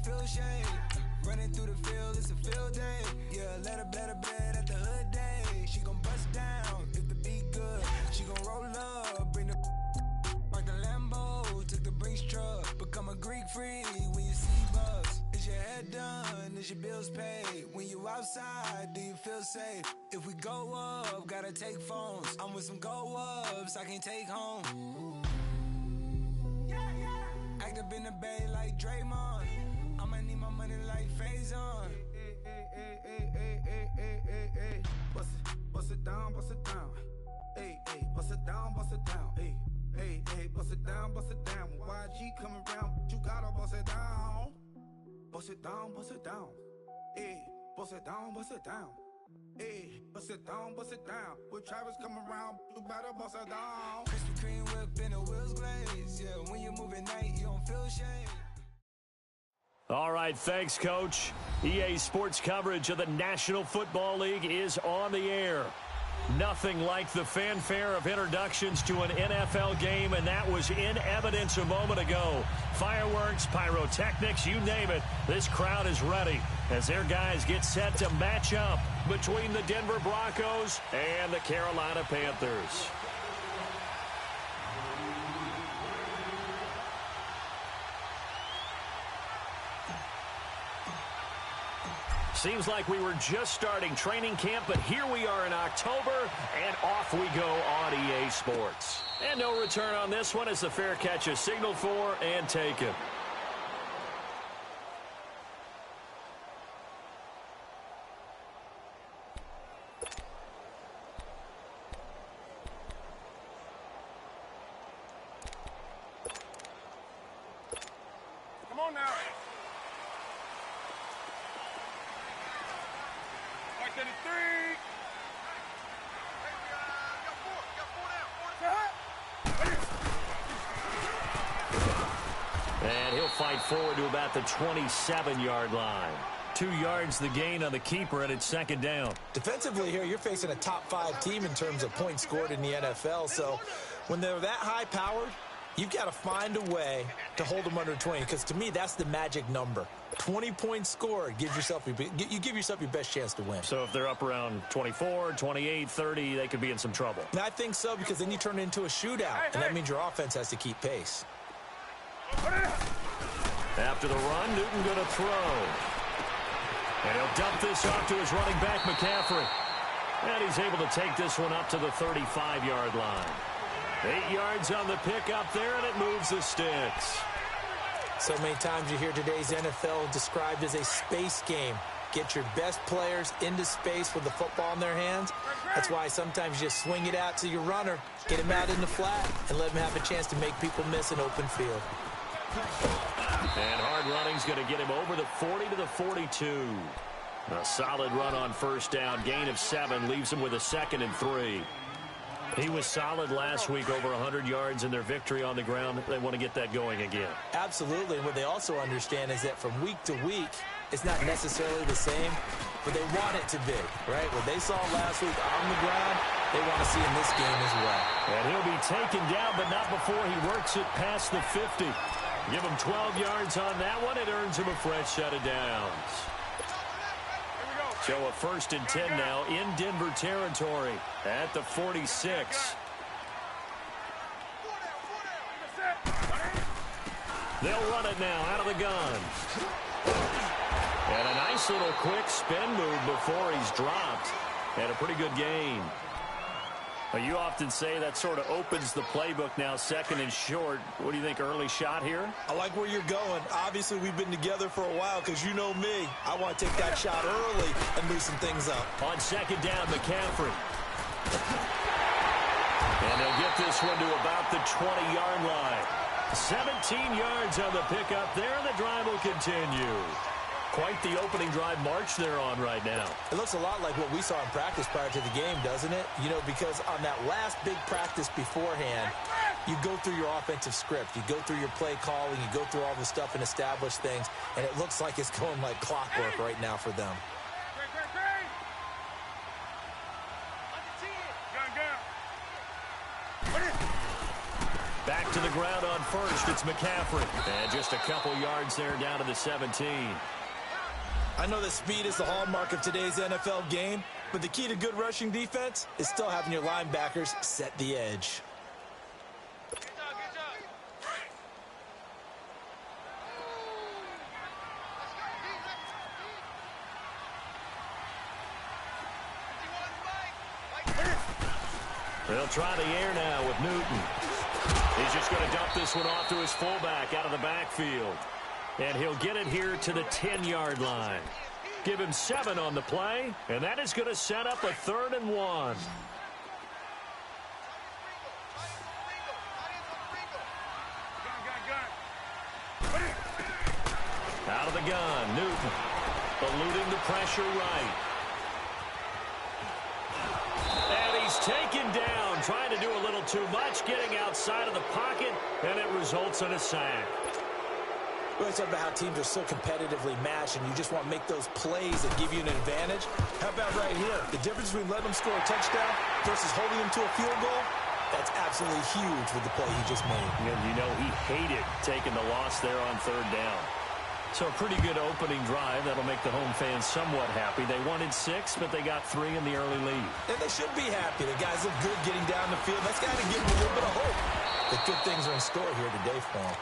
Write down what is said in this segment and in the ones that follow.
feel shade. Running through the field, it's a field day. Yeah, let her bed at the hood day. She gon' bust down if the beat good. She gon' roll up, bring the park the Lambo, took the Brinks truck. Become a Greek freak when you see bugs. Is your head done? Is your bills paid? When you outside, do you feel safe? If we go up, gotta take phones. I'm with some go-ups I can't take home. Act up in the bay like Draymond. I'ma need my money like Faison. Hey. Bust it down. Hey, bust it down. Hey, bust it down. When YG come around, you gotta bust it down. Bust it down. Hey, bust it down. Hey, bust it down. When Travis come around, you better bust it down. Krispy Kreme whip and the wheels glaze. Yeah, when you move at night, you don't feel shame. All right, thanks, Coach. EA Sports coverage of the National Football League is on the air. Nothing like the fanfare of introductions to an NFL game, and that was in evidence a moment ago. Fireworks, pyrotechnics, you name it. This crowd is ready as their guys get set to match up between the Denver Broncos and the Carolina Panthers. Seems like we were just starting training camp, but here we are in October, and off we go on EA Sports. And no return on this one as the fair catch is signaled for and taken. Come on now. And he'll fight forward to about the 27-yard line. 2 yards the gain on the keeper, and it's second down. Defensively here, you're facing a top-5 team in terms of points scored in the NFL. So when they're that high-powered, you've got to find a way to hold them under 20, because to me, that's the magic number. 20 points scored, you give yourself your best chance to win. So if they're up around 24, 28, 30, they could be in some trouble. And I think so, because then you turn it into a shootout, and that means your offense has to keep pace. After the run, Newton going to throw. And he'll dump this off to his running back, McCaffrey. And he's able to take this one up to the 35-yard line. 8 yards on the pickup there, and it moves the sticks. So many times you hear today's NFL described as a space game. Get your best players into space with the football in their hands. That's why sometimes you just swing it out to your runner, get him out in the flat, and let him have a chance to make people miss an open field. And hard running's going to get him over the 40 to the 42. A solid run on first down. Gain of 7 leaves him with a 2nd and 3. He was solid last week, over 100 yards in their victory on the ground. They want to get that going again. Absolutely. And what they also understand is that from week to week, it's not necessarily the same, but they want it to be, right? What they saw last week on the ground, they want to see in this game as well. And he'll be taken down, but not before he works it past the 50. Give him 12 yards on that one. It earns him a fresh set of downs. So a 1st and 10 now in Denver territory at the 46. They'll run it now out of the gun. And a nice little quick spin move before he's dropped. And a pretty good gain. You often say that sort of opens the playbook now, 2nd and short. What do you think, early shot here? I like where you're going. Obviously, we've been together for a while because you know me. I want to take that shot early and loosen things up. On 2nd down, McCaffrey. And they'll get this one to about the 20-yard line. 17 yards on the pickup there, and the drive will continue. Quite the opening drive march they're on right now. It looks a lot like what we saw in practice prior to the game, doesn't it? You know, because on that last big practice beforehand, you go through your offensive script. You go through your play calling. You go through all the stuff and establish things. And it looks like it's going like clockwork right now for them. Back to the ground on first. It's McCaffrey. And just a couple yards there down to the 17. I know that speed is the hallmark of today's NFL game, but the key to good rushing defense is still having your linebackers set the edge. They'll try the air now with Newton. He's just going to dump this one off to his fullback out of the backfield. And he'll get it here to the 10-yard line. Give him 7 on the play, and that is going to set up a 3rd and 1. Out of the gun, Newton. Eluding the pressure right. And he's taken down, trying to do a little too much, getting outside of the pocket, and it results in a sack. We always talk about how teams are so competitively matched, and you just want to make those plays that give you an advantage. How about right here? The difference between letting them score a touchdown versus holding them to a field goal, that's absolutely huge with the play he just made. You know he hated taking the loss there on 3rd down. So a pretty good opening drive. That'll make the home fans somewhat happy. They wanted 6, but they got 3 in the early lead. And they should be happy. The guys look good getting down the field. That's got to give them a little bit of hope that good things are in store here today for them.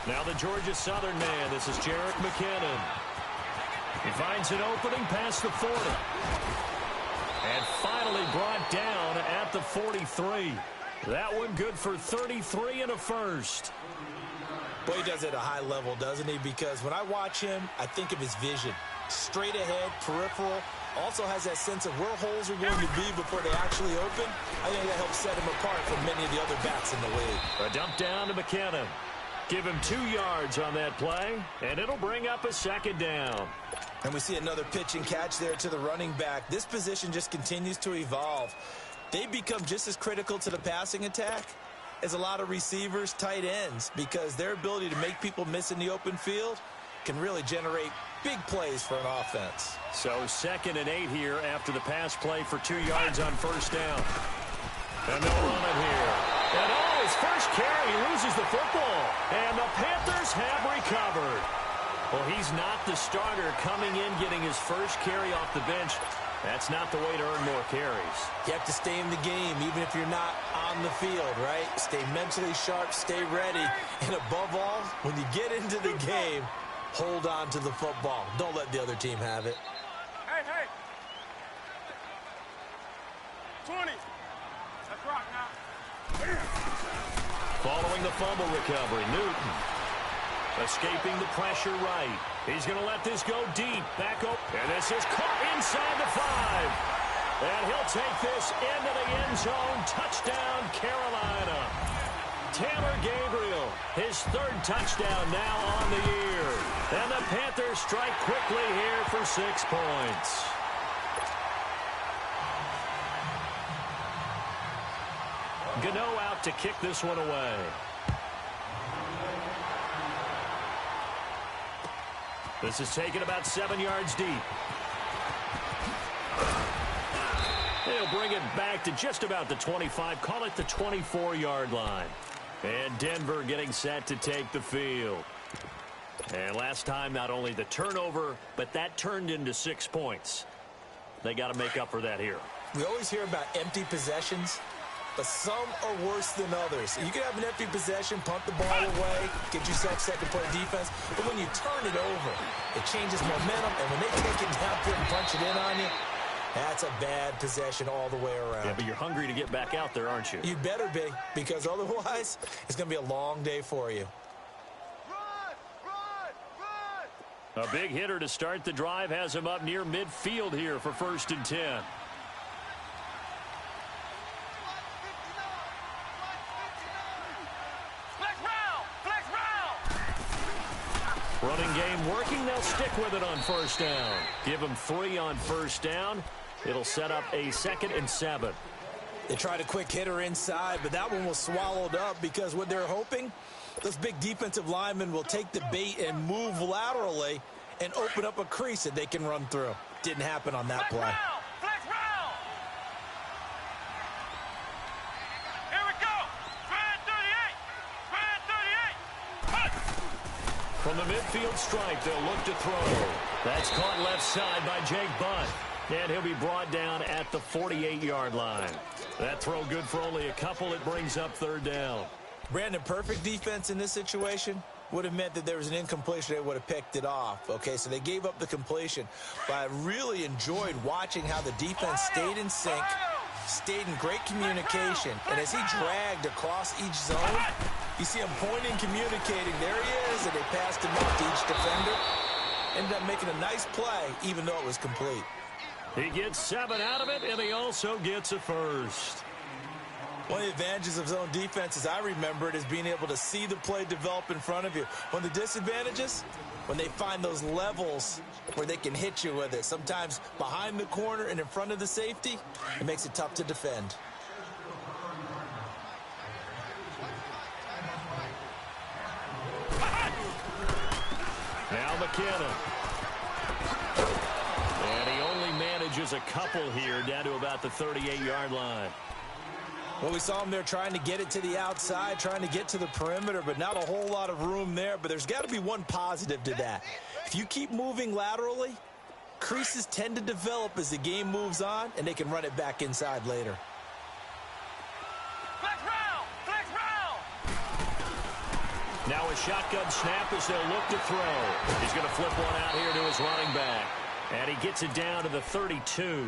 Now the Georgia Southern man. This is Jerick McKinnon. He finds an opening past the 40. And finally brought down at the 43. That one good for 33 and a first. Boy, he does it at a high level, doesn't he? Because when I watch him, I think of his vision. Straight ahead, peripheral. Also has that sense of where holes are going to be before they actually open. I think that helps set him apart from many of the other backs in the league. A dump down to McKinnon. Give him 2 yards on that play, and it'll bring up a 2nd down. And we see another pitch and catch there to the running back. This position just continues to evolve. They become just as critical to the passing attack as a lot of receivers, tight ends, because their ability to make people miss in the open field can really generate big plays for an offense. So 2nd and 8 here after the pass play for 2 yards on 1st down. And they'll run it here. And his first carry, he loses the football. And the Panthers have recovered. Well, he's not the starter coming in, getting his first carry off the bench. That's not the way to earn more carries. You have to stay in the game, even if you're not on the field, right? Stay mentally sharp, stay ready. And above all, when you get into the game, hold on to the football. Don't let the other team have it. Hey. 20. Let's rock now. Following the fumble recovery, Newton escaping the pressure right. He's going to let this go deep. Back up. And this is caught inside the 5. And he'll take this into the end zone. Touchdown, Carolina. Taylor Gabriel, his 3rd touchdown now on the year. And the Panthers strike quickly here for 6 points. Gano out to kick this one away. This is taken about 7 yards deep. They'll bring it back to just about the 25. Call it the 24-yard line. And Denver getting set to take the field. And last time, not only the turnover, but that turned into 6 points. They got to make up for that here. We always hear about empty possessions, but some are worse than others. You can have an empty possession, punt the ball away, get yourself set to play defense, but when you turn it over, it changes momentum, and when they take it downfield and punch it in on you, that's a bad possession all the way around. Yeah, but you're hungry to get back out there, aren't you? You better be, because otherwise, it's going to be a long day for you. A big hitter to start the drive has him up near midfield here for 1st and 10. Let's round. Running game working. They'll stick with it on first down. Give them 3 on first down. It'll set up a 2nd and 7. They tried a quick hitter inside, but that one was swallowed up because what they're hoping, those big defensive linemen will take the bait and move laterally and open up a crease that they can run through. Didn't happen on that play. From the midfield stripe, they'll look to throw. That's caught left side by Jake Butt. And he'll be brought down at the 48-yard line. That throw good for only a couple. It brings up 3rd down. Brandon, perfect defense in this situation would have meant that there was an incompletion. They would have picked it off. Okay, so they gave up the completion. But I really enjoyed watching how the defense stayed in sync, stayed in great communication. And as he dragged across each zone, you see him pointing, communicating. There he is, and they passed him off to each defender. Ended up making a nice play, even though it was complete. He gets 7 out of it, and he also gets a first. One of the advantages of zone defense, as I remember it, is being able to see the play develop in front of you. One of the disadvantages, when they find those levels where they can hit you with it, sometimes behind the corner and in front of the safety, it makes it tough to defend. Now McKinnon. And he only manages a couple here down to about the 38-yard line. Well, we saw him there trying to get it to the outside, trying to get to the perimeter, but not a whole lot of room there. But there's got to be one positive to that. If you keep moving laterally, creases tend to develop as the game moves on, and they can run it back inside later. Now a shotgun snap as they'll look to throw. He's going to flip one out here to his running back. And he gets it down to the 32.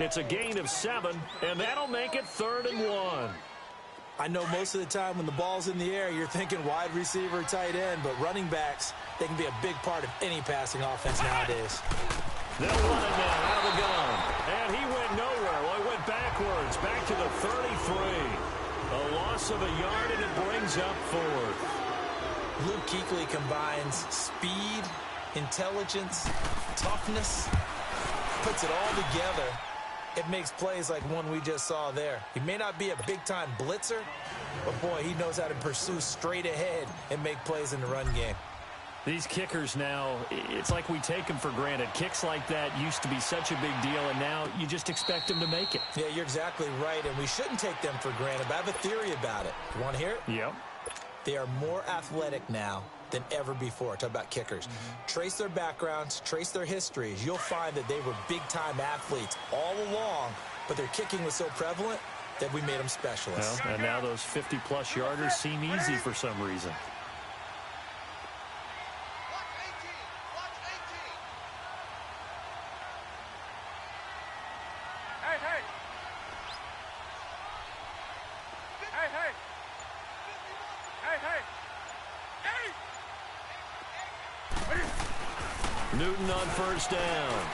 It's a gain of 7, and that'll make it 3rd and 1. I know most of the time when the ball's in the air, you're thinking wide receiver, tight end, but running backs, they can be a big part of any passing offense nowadays. They'll run it now out of the gun. And he went nowhere. Well, he went backwards, back to the 33. A loss of a yard, and it brings up 4th. Luke Kuechly combines speed, intelligence, toughness, puts it all together. It makes plays like one we just saw there. He may not be a big-time blitzer, but, boy, he knows how to pursue straight ahead and make plays in the run game. These kickers now, it's like we take them for granted. Kicks like that used to be such a big deal, and now you just expect them to make it. Yeah, you're exactly right, and we shouldn't take them for granted, but I have a theory about it. You want to hear it? Yep. They are more athletic now than ever before. Talk about kickers. Trace their backgrounds, trace their histories. You'll find that they were big-time athletes all along, but their kicking was so prevalent that we made them specialists. Well, and now those 50-plus yarders seem easy for some reason. Newton on first down.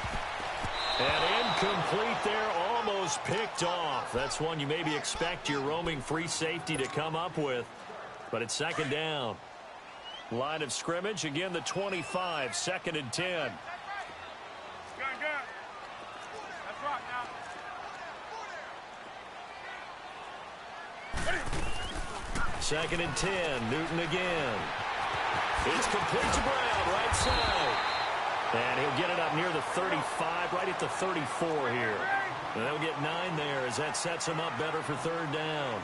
And incomplete there, almost picked off. That's one you maybe expect your roaming free safety to come up with. But it's 2nd down. Line of scrimmage, again the 25, 2nd and 10. Good. Let's rock now. 2nd and 10, Newton again. It's complete to Brown, right side. And he'll get it up near the 35, right at the 34 here. And they'll get 9 there as that sets him up better for 3rd down.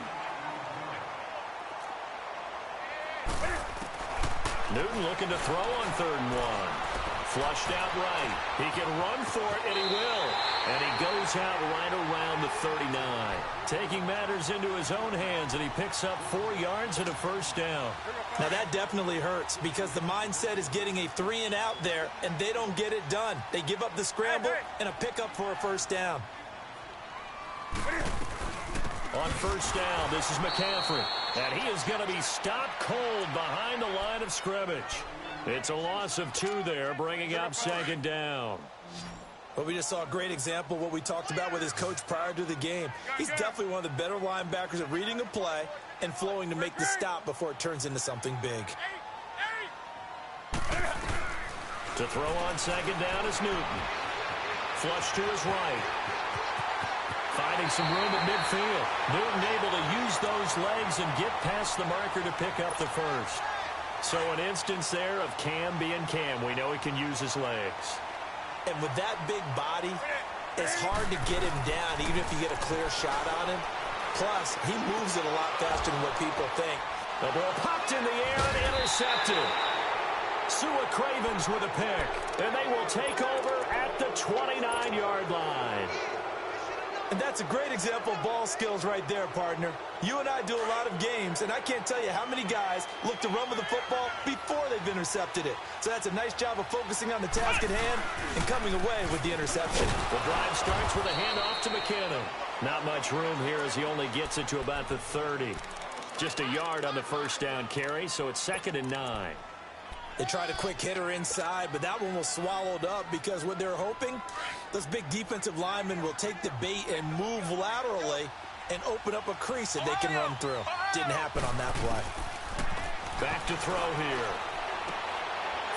Newton looking to throw on 3rd and 1. Flushed out right. He can run for it, and he will. And he goes out right around the 39. Taking matters into his own hands, and he picks up 4 yards and a 1st down. Now that definitely hurts because the mindset is getting a 3-and-out there, and they don't get it done. They give up the scramble and a pickup for a 1st down. On 1st down, this is McCaffrey. And he is going to be stopped cold behind the line of scrimmage. It's a loss of 2 there, bringing up 2nd down. Well, we just saw a great example of what we talked about with his coach prior to the game. He's definitely one of the better linebackers at reading a play and flowing to make the stop before it turns into something big. To throw on second down is Newton. Flush to his right. Finding some room at midfield. Newton able to use those legs and get past the marker to pick up the first. So an instance there of Cam being Cam. We know he can use his legs. And with that big body, it's hard to get him down even if you get a clear shot on him. Plus, he moves it a lot faster than what people think. The ball popped in the air and intercepted. Sua Cravens with a pick. And they will take over at the 29-yard line. And that's a great example of ball skills right there, partner. You and I do a lot of games, and I can't tell you how many guys look to run with the football before they've intercepted it. So that's a nice job of focusing on the task at hand and coming away with the interception. The drive starts with a handoff to McKinnon. Not much room here as he only gets it to about the 30. Just a yard on the first down carry, so it's 2nd and 9. They tried a quick hitter inside, but that one was swallowed up because what they're hoping, those big defensive linemen will take the bait and move laterally and open up a crease that they can run through. Didn't happen on that play. Back to throw here.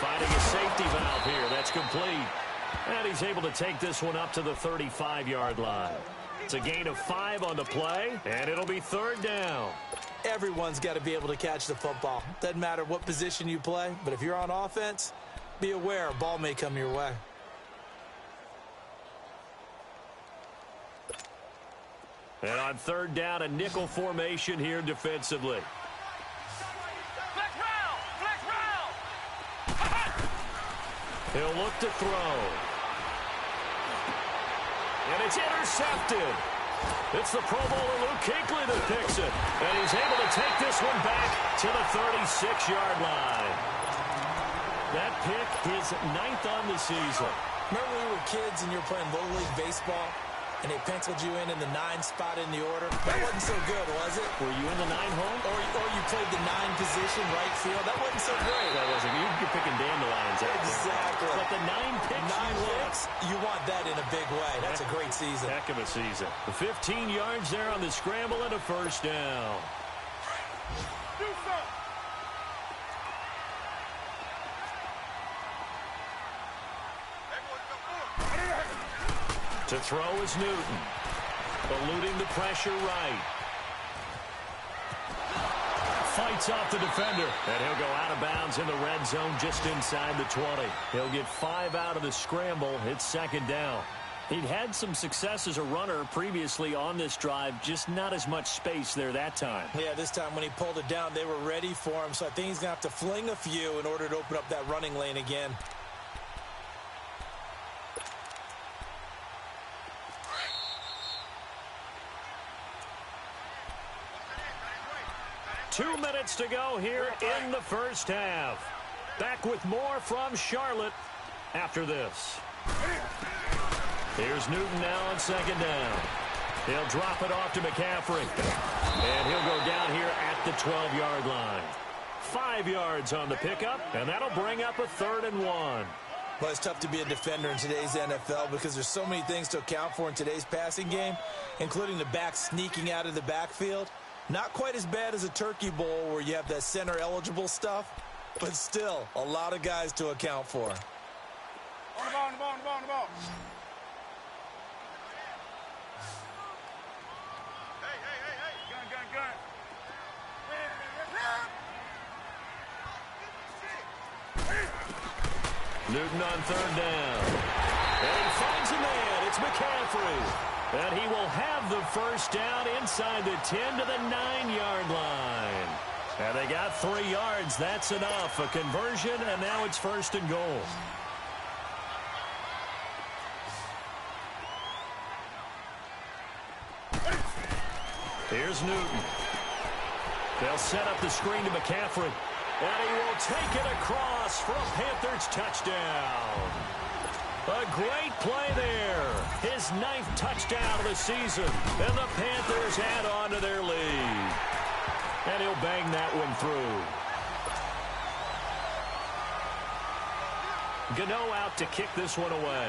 Finding a safety valve here. That's complete. And he's able to take this one up to the 35-yard line. It's a gain of 5 on the play, and it'll be 3rd down. Everyone's got to be able to catch the football. Doesn't matter what position you play, but if you're on offense, be aware a ball may come your way. And on 3rd down, a nickel formation here defensively. Flex round! Flex round! He'll look to throw. And it's intercepted. It's the Pro Bowler Luke Kuechly that picks it. And he's able to take this one back to the 36-yard line. That pick, his 9th on the season. Remember when we were kids and you were playing Little League Baseball and they penciled you in the 9 spot in the order? That wasn't so good, was it? Were you in the 9 hole? Or you played the 9 position, right field? That wasn't so great. That wasn't. You're picking dandelions out there. Exactly. But the 9 picks 9 picks, you want that in a big way. That's a great season. Heck of a season. The 15 yards there on the scramble and a first down. Do something! To throw is Newton. Eluding the pressure right. Fights off the defender. And he'll go out of bounds in the red zone just inside the 20. He'll get 5 out of the scramble. It's 2nd down. He'd had some success as a runner previously on this drive, just not as much space there that time. Yeah, this time when he pulled it down, they were ready for him. So I think he's going to have to fling a few in order to open up that running lane again. Two minutes to go here in the first half. Back with more from Charlotte after this. Here's Newton now on 2nd down. He'll drop it off to McCaffrey. And he'll go down here at the 12-yard line. 5 yards on the pickup, and that'll bring up a 3rd and 1. Well, it's tough to be a defender in today's NFL because there's so many things to account for in today's passing game, including the back sneaking out of the backfield. Not quite as bad as a turkey bowl where you have that center-eligible stuff, but still a lot of guys to account for. On the ball, on the ball, on the ball, on the ball. Hey, hey, hey, hey. Gun, gun, gun. Newton on 3rd down. And he finds a man. It's McCaffrey. And he will have the first down inside the 10 to the 9-yard line. And they got 3 yards. That's enough. A conversion, and now it's 1st and goal. Here's Newton. They'll set up the screen to McCaffrey. And he will take it across for a Panthers touchdown. A great play there. His 9th touchdown of the season. And the Panthers add on to their lead. And he'll bang that one through. Gano out to kick this one away.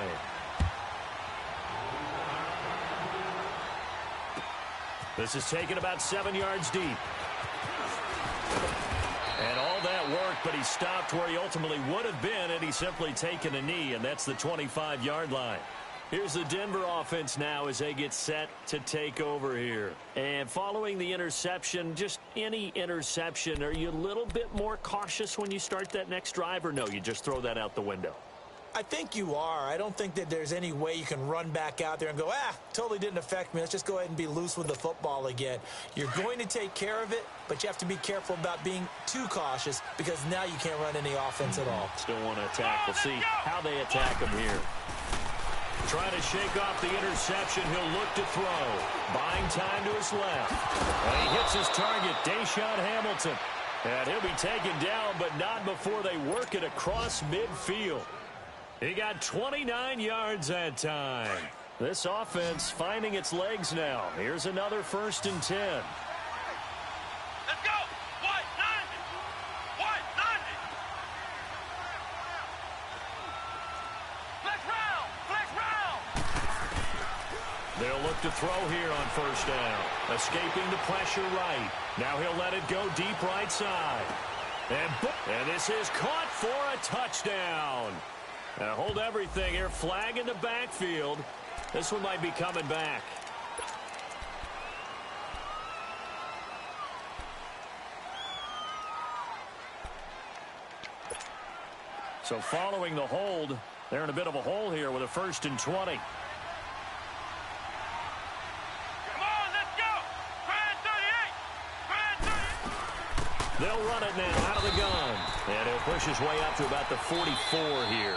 This is taken about 7 yards deep. And all that work but he stopped where he ultimately would have been, and he's simply taken a knee, and that's the 25-yard line. Here's the Denver offense now as they get set to take over here. And following the interception, just any interception, are you a little bit more cautious when you start that next drive, or no, you just throw that out the window? I think you are. I don't think that there's any way you can run back out there and go, totally didn't affect me. Let's just go ahead and be loose with the football again. You're going to take care of it, but you have to be careful about being too cautious because now you can't run any offense at all. Still want to attack. We'll see how they attack him here. Trying to shake off the interception. He'll look to throw. Buying time to his left. And he hits his target, Deshaun Hamilton. And he'll be taken down, but not before they work it across midfield. He got 29 yards that time. This offense finding its legs now. Here's another 1st and 10. Let's go! White 90! White 90! Flex round! Flex round! They'll look to throw here on 1st down. Escaping the pressure right. Now he'll let it go deep right side. And this is caught for a touchdown. Now hold everything here. Flag in the backfield. This one might be coming back. So following the hold, they're in a bit of a hole here with a 1st and 20. Come on, let's go! Grand 38! Grand 38! They'll run it now out of the gun. And he'll push his way up to about the 44 here.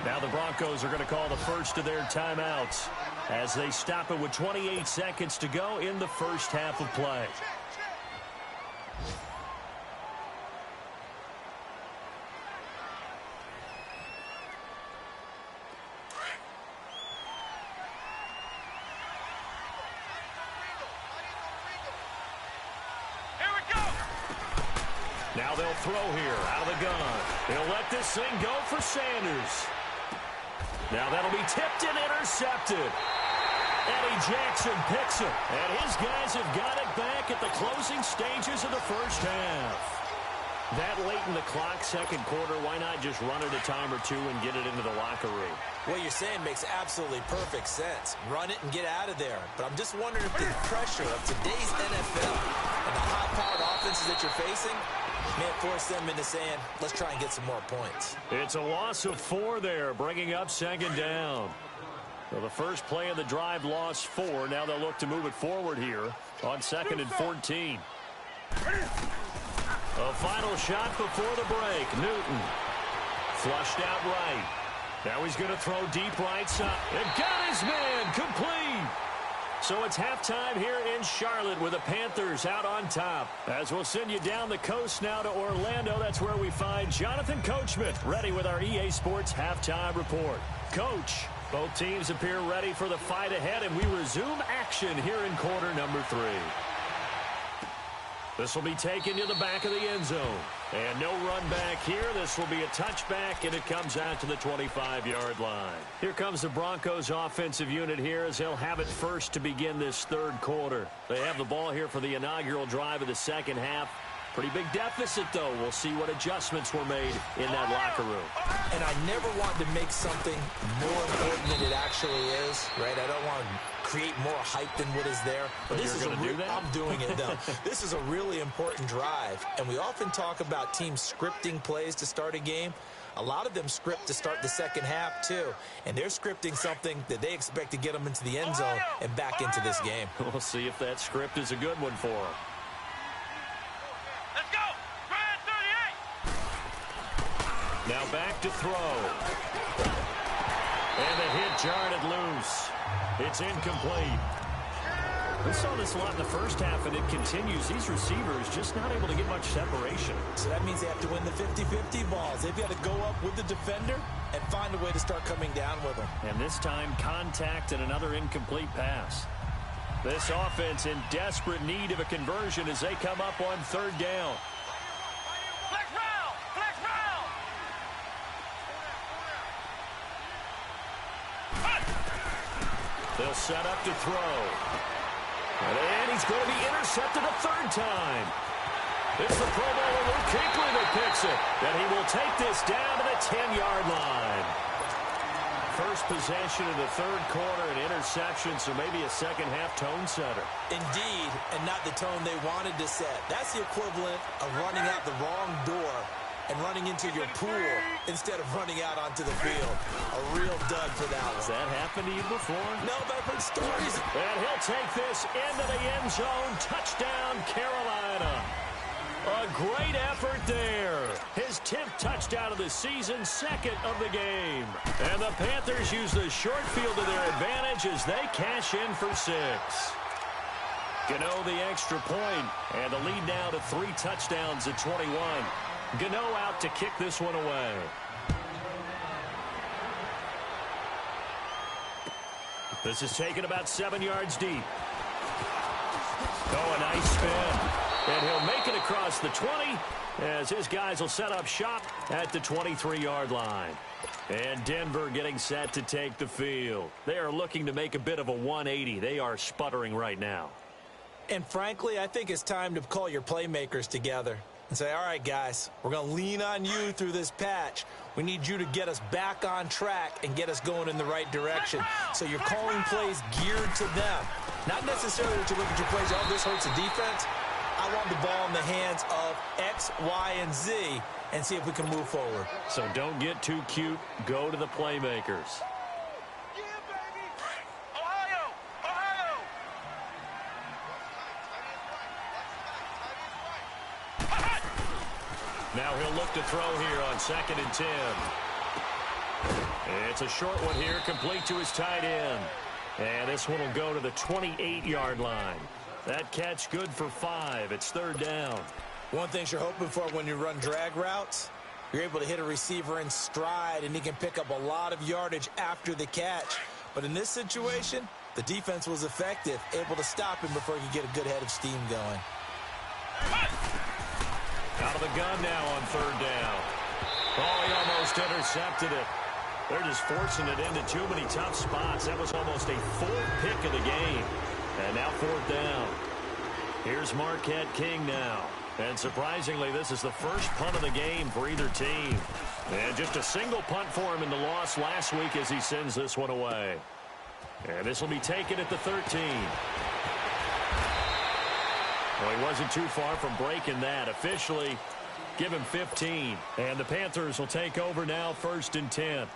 Now the Broncos are going to call the first of their timeouts as they stop it with 28 seconds to go in the first half of play. Here we go! Now they'll throw here out of the gun. They'll let this thing go for Sanders. Now that'll be tipped and intercepted. Eddie Jackson picks it. And his guys have got it back at the closing stages of the first half. That late in the clock, second quarter, why not just run it a time or two and get it into the locker room? What you're saying makes absolutely perfect sense. Run it and get out of there. But I'm just wondering if the pressure of today's NFL and the high-powered offenses that you're facing may force them into saying, let's try and get some more points. It's a loss of 4 there, bringing up 2nd down. So the first play of the drive lost 4. Now they'll look to move it forward here on 2nd and 14. A final shot before the break. Newton flushed out right. Now he's going to throw deep right side. And got his man complete. So it's halftime here in Charlotte with the Panthers out on top. As we'll send you down the coast now to Orlando, that's where we find Jonathan Coachman ready with our EA Sports halftime report. Coach, both teams appear ready for the fight ahead, and we resume action here in quarter number 3. This will be taken to the back of the end zone. And no run back here. This will be a touchback, and it comes out to the 25-yard line. Here comes the Broncos offensive unit here as they'll have it first to begin this third quarter. They have the ball here for the inaugural drive of the second half. Pretty big deficit, though. We'll see what adjustments were made in that locker room. And I never want to make something more important than it actually is, right? I don't want to create more hype than what is there. But this is I'm doing it, though. This is a really important drive. And we often talk about teams scripting plays to start a game. A lot of them script to start the second half, too. And they're scripting something that they expect to get them into the end zone and back into this game. We'll see if that script is a good one for them. Let's go! Grand 38! Now back to throw. And the hit jarred it loose. It's incomplete. We saw this a lot in the first half, and it continues. These receivers just not able to get much separation. So that means they have to win the 50-50 balls. They've got to go up with the defender and find a way to start coming down with them. And this time, contact and another incomplete pass. This offense in desperate need of a conversion as they come up on 3rd down. Flex round! Flex round! They'll set up to throw. And he's going to be intercepted a 3rd time. It's the Pro Bowler Luke Kuechly that picks it, and he will take this down to the 10-yard line. First possession of the third quarter, an interception, so maybe a second-half tone setter. Indeed, and not the tone they wanted to set. That's the equivalent of running out the wrong door and running into your pool instead of running out onto the field. A real dud for that one. Has that happened to you before? No, but I've heard stories. And he'll take this into the end zone. Touchdown, Carolina. A great effort there. His 10th touchdown of the season, second of the game. And the Panthers use the short field to their advantage as they cash in for 6. Gano the extra point, and the lead now to 3 touchdowns at 21. Gano out to kick this one away. This is taken about 7 yards deep. Oh, a nice spin. And he'll make it across the 20 as his guys will set up shop at the 23-yard line. And Denver getting set to take the field. They are looking to make a bit of a 180. They are sputtering right now. And frankly, I think it's time to call your playmakers together and say, all right, guys, we're going to lean on you through this patch. We need you to get us back on track and get us going in the right direction. So you're calling plays geared to them. Not necessarily that you look at your plays, oh, this hurts the defense. I want the ball in the hands of X, Y, and Z and see if we can move forward. So don't get too cute. Go to the playmakers. Yeah, baby. Ohio! Ohio! Now he'll look to throw here on 2nd and 10. It's a short one here, complete to his tight end. And this one will go to the 28-yard line. That catch good for 5. It's 3rd down. One thing you're hoping for when you run drag routes, you're able to hit a receiver in stride, and he can pick up a lot of yardage after the catch. But in this situation, the defense was effective, able to stop him before he could get a good head of steam going. Out of the gun now on 3rd down. Oh, he almost intercepted it. They're just forcing it into too many tough spots. That was almost a 4th pick of the game. And now 4th down. Here's Marquette King now. And surprisingly, this is the first punt of the game for either team. And just a single punt for him in the loss last week as he sends this one away. And this will be taken at the 13. Well, he wasn't too far from breaking that. Officially, give him 15. And the Panthers will take over now 1st and 10.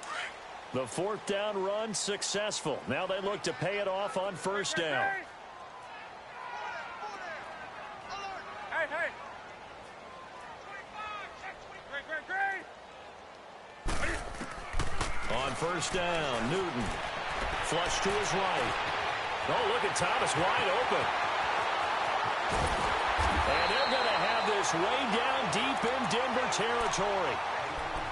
The 4th down run successful. Now they look to pay it off on 1st down. Hey, hey. On 1st down, Newton. Flush to his right. Oh, look at Thomas wide open. And they're going to have this way down deep in Denver territory.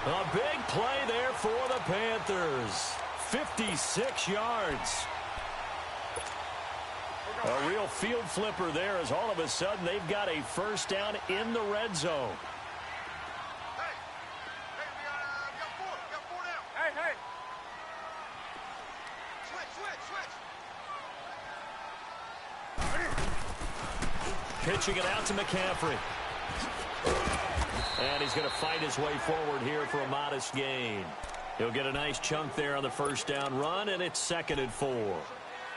A big play there for the Panthers. 56 yards. A real field flipper there as all of a sudden they've got a 1st down in the red zone. Pitching it out to McCaffrey. And he's going to fight his way forward here for a modest gain. He'll get a nice chunk there on the 1st down run, and it's 2nd and 4.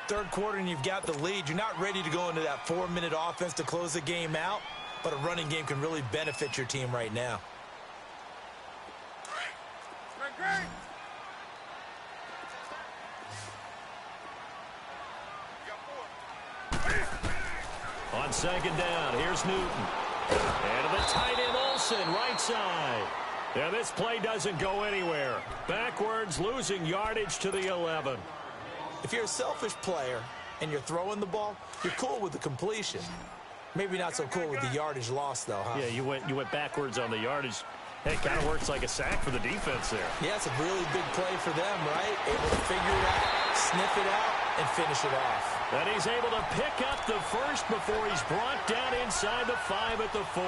3rd quarter and you've got the lead. You're not ready to go into that 4-minute offense to close the game out, but a running game can really benefit your team right now. On 2nd down, here's Newton. And the tight end Olsen, right side. Now this play doesn't go anywhere. Backwards, losing yardage to the 11. If you're a selfish player and you're throwing the ball, you're cool with the completion. Maybe not so cool with the yardage loss, though, huh? Yeah, you went backwards on the yardage. Hey, it kind of works like a sack for the defense there. Yeah, it's a really big play for them, right? Able to figure it out, sniff it out, and finish it off. And he's able to pick up the first before he's brought down inside the 5 at the 4.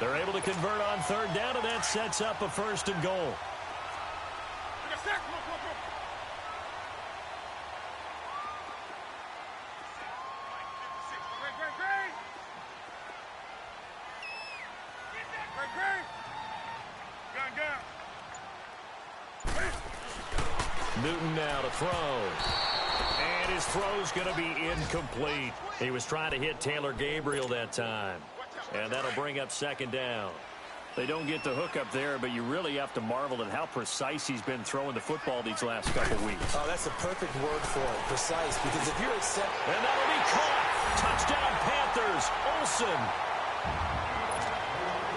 They're able to convert on 3rd down, and that sets up a 1st and goal. Great. Newton now to throw. And his throw's going to be incomplete. He was trying to hit Taylor Gabriel that time. And that'll bring up second down. They don't get the hook up there, but you really have to marvel at how precise he's been throwing the football these last couple weeks. Oh, that's a perfect word for it, precise, because if you're and that'll be caught. Touchdown Panthers. Olsen.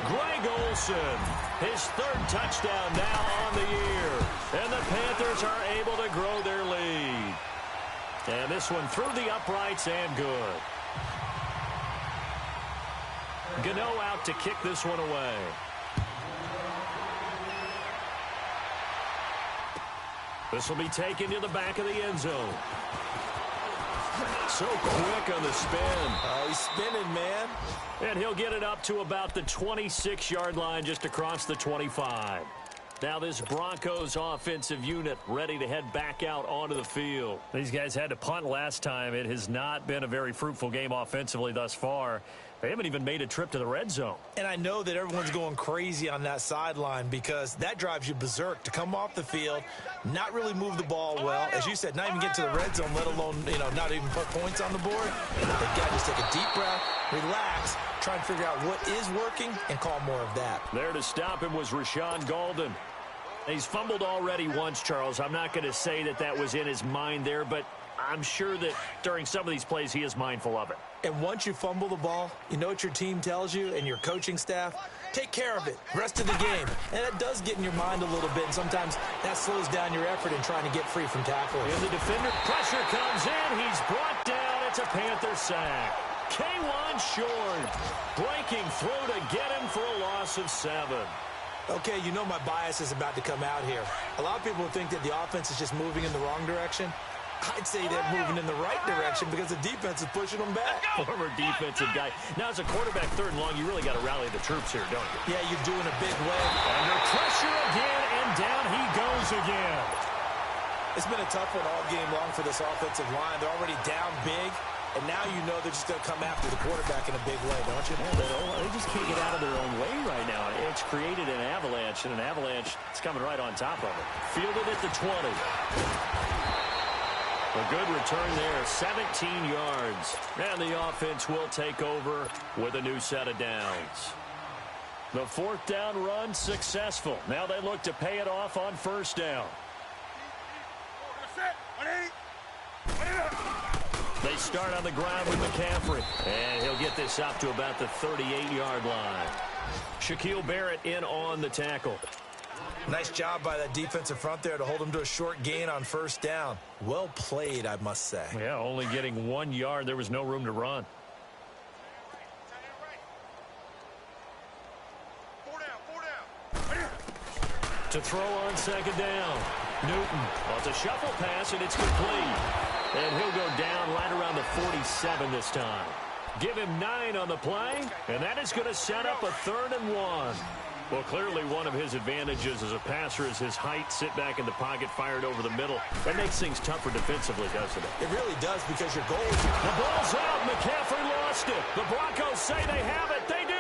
Greg Olsen, his third touchdown now on the year. And the Panthers are able to grow their lead. And this one through the uprights and good. Gano out to kick this one away. This will be taken to the back of the end zone. So quick on the spin. He's spinning, man. And he'll get it up to about the 26-yard line, just across the 25. Now this Broncos offensive unit ready to head back out onto the field. These guys had to punt last time. It has not been a very fruitful game offensively thus far. They haven't even made a trip to the red zone. And I know that everyone's going crazy on that sideline because that drives you berserk to come off the field, not really move the ball well. As you said, not even get to the red zone, let alone, not even put points on the board. They've got to just take a deep breath, relax, try and figure out what is working and call more of that. There to stop him was Rashawn Golden. He's fumbled already once, Charles. I'm not going to say that was in his mind there, but I'm sure that during some of these plays he is mindful of it. And once you fumble the ball, you know what your team tells you and your coaching staff? Take care of it rest of the game. And it does get in your mind a little bit, and sometimes that slows down your effort in trying to get free from tackling. And the defender pressure comes in. He's brought down. It's a Panther sack. K'Wan Short breaking through to get him for a loss of 7. Okay, you know my bias is about to come out here. A lot of people think that the offense is just moving in the wrong direction. I'd say they're moving in the right direction because the defense is pushing them back. Former defensive guy. Now, as a quarterback, 3rd and long, you really got to rally the troops here, don't you? Yeah, you're doing a big way. Under pressure again, and down he goes again. It's been a tough one all game long for this offensive line. They're already down big, and now you know they're just going to come after the quarterback in a big way, don't you? Yeah, they just can't get out of their own way right now. It's created an avalanche, and an avalanche is coming right on top of it. Fielded at the 20. A good return there, 17 yards. And the offense will take over with a new set of downs. The 4th down run successful. Now they look to pay it off on 1st down. They start on the ground with McCaffrey. And he'll get this up to about the 38-yard line. Shaquille Barrett in on the tackle. Nice job by that defensive front there to hold him to a short gain on 1st down. Well played, I must say. Yeah, only getting 1 yard. There was no room to run. 4 down. To throw on 2nd down. Newton. Well, it's a shuffle pass, and it's complete. And he'll go down right around the 47 this time. Give him 9 on the play, and that is going to set up a 3rd and 1. Well, clearly one of his advantages as a passer is his height. Sit back in the pocket, fired over the middle. That makes things tougher defensively, doesn't it? It really does because your goal is... The ball's out. McCaffrey lost it. The Broncos say they have it. They do.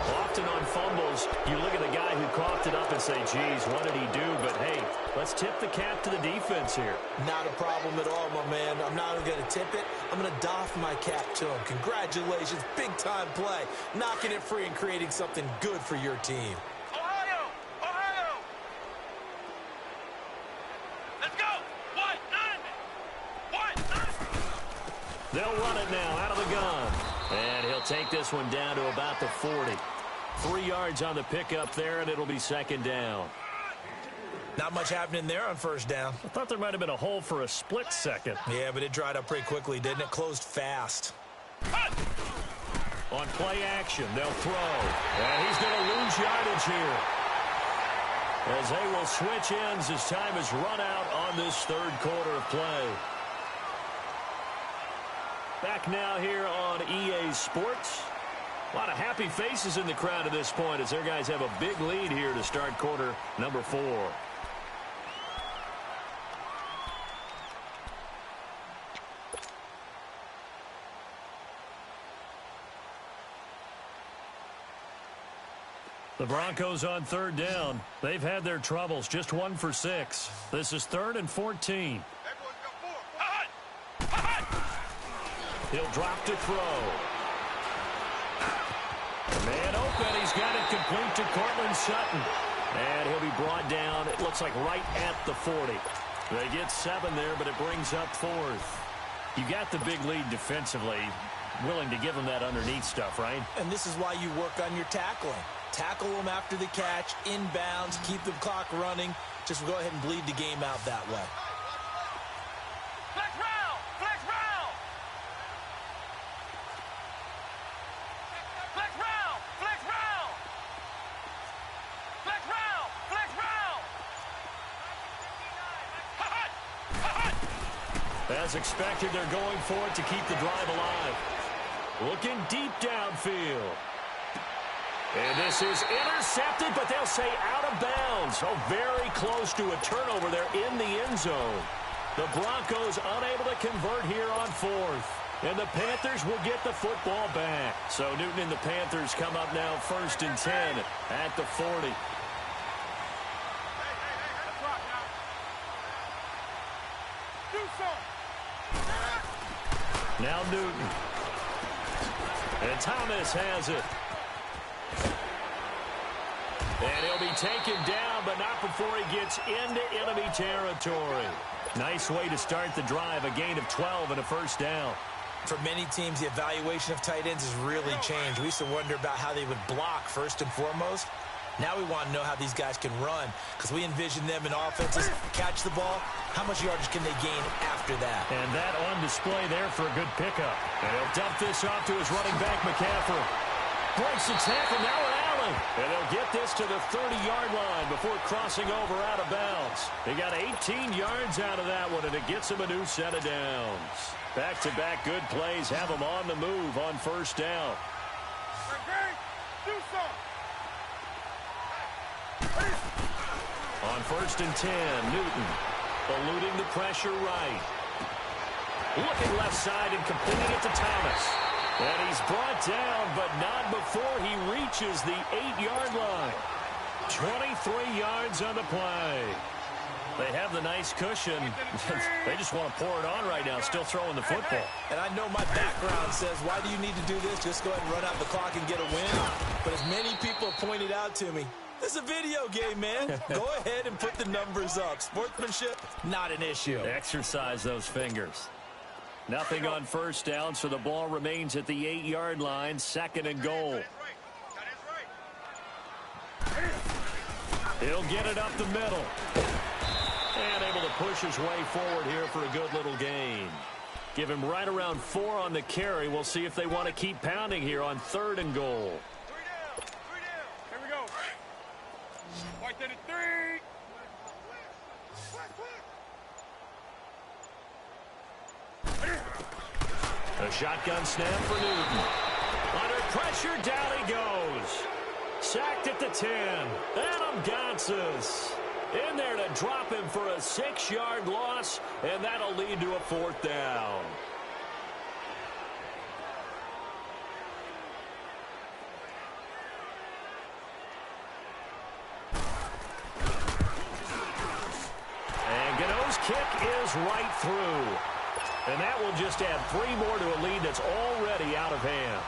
Often on fumbles, you look at the guy who coughed it up and say, geez, what did he do? But, hey, let's tip the cap to the defense here. Not a problem at all, my man. I'm not even going to tip it. I'm going to doff my cap to him. Congratulations. Big-time play. Knocking it free and creating something good for your team. Ohio! Ohio! Let's go! 1-9! 1-9! They'll run it now out of the gun. And he'll take this one down to about the 40. 3 yards on the pickup there, and it'll be 2nd down. Not much happening there on 1st down. I thought there might have been a hole for a split second. Yeah, but it dried up pretty quickly, didn't it? Closed fast. On play action, they'll throw. And he's going to lose yardage here. As they will switch ends as time is run out on this 3rd quarter of play. Back now here on EA Sports. A lot of happy faces in the crowd at this point as their guys have a big lead here to start quarter number 4. The Broncos on third down. They've had their troubles, just 1 for 6. This is 3rd and 14. Everyone's got 4. Hot! Hot! He'll drop to throw. Man open. He's got it complete to Cortland Sutton. And he'll be brought down, it looks like right at the 40. They get 7 there, but it brings up 4th. You got the big lead defensively. Willing to give them that underneath stuff, right? And this is why you work on your tackling. Tackle them after the catch, inbounds, keep the clock running. Just go ahead and bleed the game out that way. Flex round! Flex round! Flex round! Flex round! Flex round! Flex round! Hot! Hot! As expected, they're going for it to keep the drive alive. Looking deep downfield. And this is intercepted, but they'll say out of bounds. Oh, very close to a turnover there in the end zone. The Broncos unable to convert here on 4th. And the Panthers will get the football back. So Newton and the Panthers come up now 1st and 10 at the 40. Let's rock now. Do something. Now Newton. And Thomas has it. And he'll be taken down, but not before he gets into enemy territory. Nice way to start the drive, a gain of 12 and a first down. For many teams, the evaluation of tight ends has really changed. We used to wonder about how they would block first and foremost. Now we want to know how these guys can run, because we envision them in offenses catch the ball. How much yardage can they gain after that? And that on display there for a good pickup. And he'll dump this off to his running back, McCaffrey. Breaks the tackle, now an alley. And they'll get this to the 30-yard line before crossing over out of bounds. They got 18 yards out of that one, and it gets them a new set of downs. Back-to-back good plays have them on the move on first down. Okay, do something. On 1st and 10, Newton eluding the pressure right. Looking left side and completing it to Thomas. And he's brought down, but not before he reaches the 8-yard line. 23 yards on the play. They have the nice cushion. They just want to pour it on right now, still throwing the football. And I know my background says, why do you need to do this? Just go ahead and run out the clock and get a win. But as many people have pointed out to me, this is a video game, man. Go ahead and put the numbers up. Sportsmanship, not an issue. Exercise those fingers. Nothing on first down, so the ball remains at the 8-yard line, 2nd and goal. He'll get it up the middle. And able to push his way forward here for a good little gain. Give him right around 4 on the carry. We'll see if they want to keep pounding here on 3rd and goal. 3 down. Here we go. White to the 3. A shotgun snap for Newton. Under pressure, down he goes. Sacked at the 10. Adam Gotsis in there to drop him for a 6-yard loss, and that'll lead to a 4th down. And Gano's kick is right through. And that will just add 3 more to a lead that's already out of hand.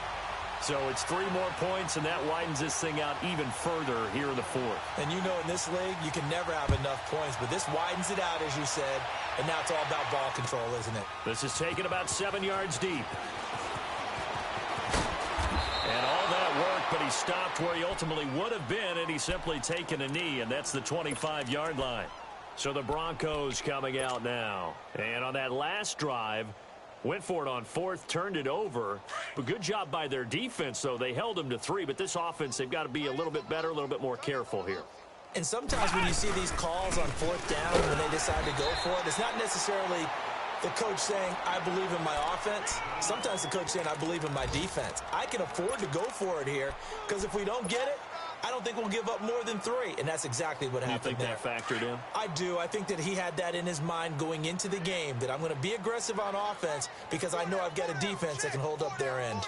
So it's 3 more points, and that widens this thing out even further here in the 4th. And you know, in this league, you can never have enough points, but this widens it out, as you said, and now it's all about ball control, isn't it? This is taken about 7 yards deep. And all that work, but he stopped where he ultimately would have been, and he's simply taken a knee, and that's the 25-yard line. So the Broncos coming out now. And on that last drive, went for it on 4th, turned it over. But good job by their defense, though. They held them to 3. But this offense, they've got to be a little bit better, a little bit more careful here. And sometimes when you see these calls on 4th down, when they decide to go for it, it's not necessarily the coach saying, I believe in my offense. Sometimes the coach saying, I believe in my defense. I can afford to go for it here, because if we don't get it, I don't think we'll give up more than 3, and that's exactly what happened there. You think that factored in? I do. I think that he had that in his mind going into the game, that I'm going to be aggressive on offense because I know I've got a defense that can hold up their end.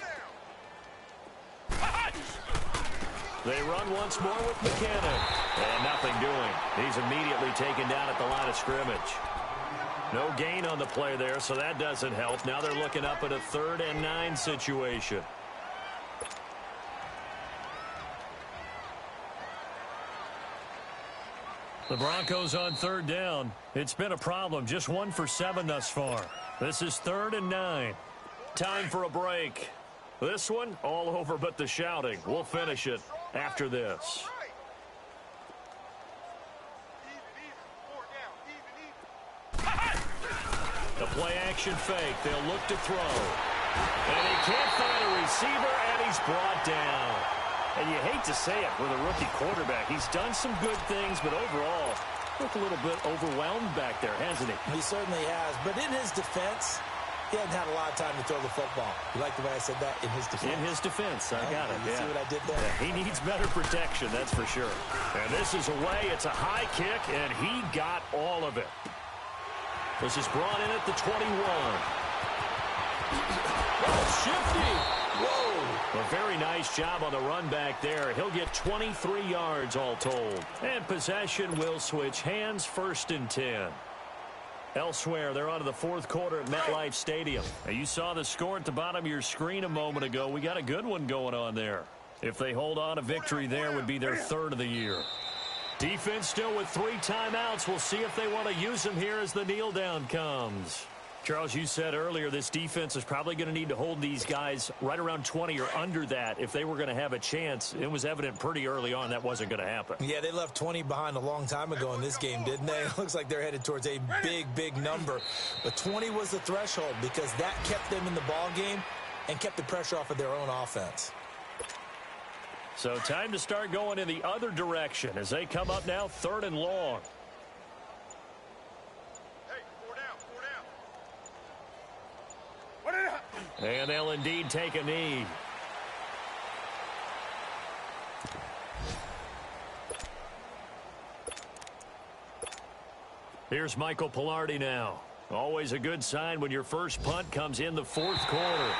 They run once more with McKinnon. And nothing doing. He's immediately taken down at the line of scrimmage. No gain on the play there, so that doesn't help. Now they're looking up at a 3rd and 9 situation. The Broncos on 3rd down. It's been a problem. Just 1 for 7 thus far. This is 3rd and 9. Time for a break. This one, all over but the shouting. We'll finish it after this. The play-action fake. They'll look to throw. And he can't find a receiver, and he's brought down. And you hate to say it with a rookie quarterback. He's done some good things, but overall, looked a little bit overwhelmed back there, hasn't he? He certainly has. But in his defense, he hasn't had a lot of time to throw the football. You like the way I said that? In his defense. In his defense. I got it. You see what I did there? Yeah, he needs better protection, that's for sure. And this is away. It's a high kick, and he got all of it. This is brought in at the 21. Oh, shifty. Whoa. A very nice job on the run back there. He'll get 23 yards all told. And possession will switch hands, 1st and 10. Elsewhere, they're on to the 4th quarter at MetLife Stadium. Now, you saw the score at the bottom of your screen a moment ago. We got a good one going on there. If they hold on, a victory there would be their 3rd of the year. Defense still with 3 timeouts. We'll see if they want to use them here as the kneel down comes. Charles, you said earlier this defense is probably going to need to hold these guys right around 20 or under that if they were going to have a chance. It was evident pretty early on that wasn't going to happen. Yeah, they left 20 behind a long time ago in this game, didn't they? It looks like they're headed towards a big number. But 20 was the threshold because that kept them in the ball game and kept the pressure off of their own offense. So time to start going in the other direction as they come up now 3rd and long. Hey, 4 down. And they'll indeed take a knee. Here's Michael Pilardi now. Always a good sign when your first punt comes in the 4th quarter.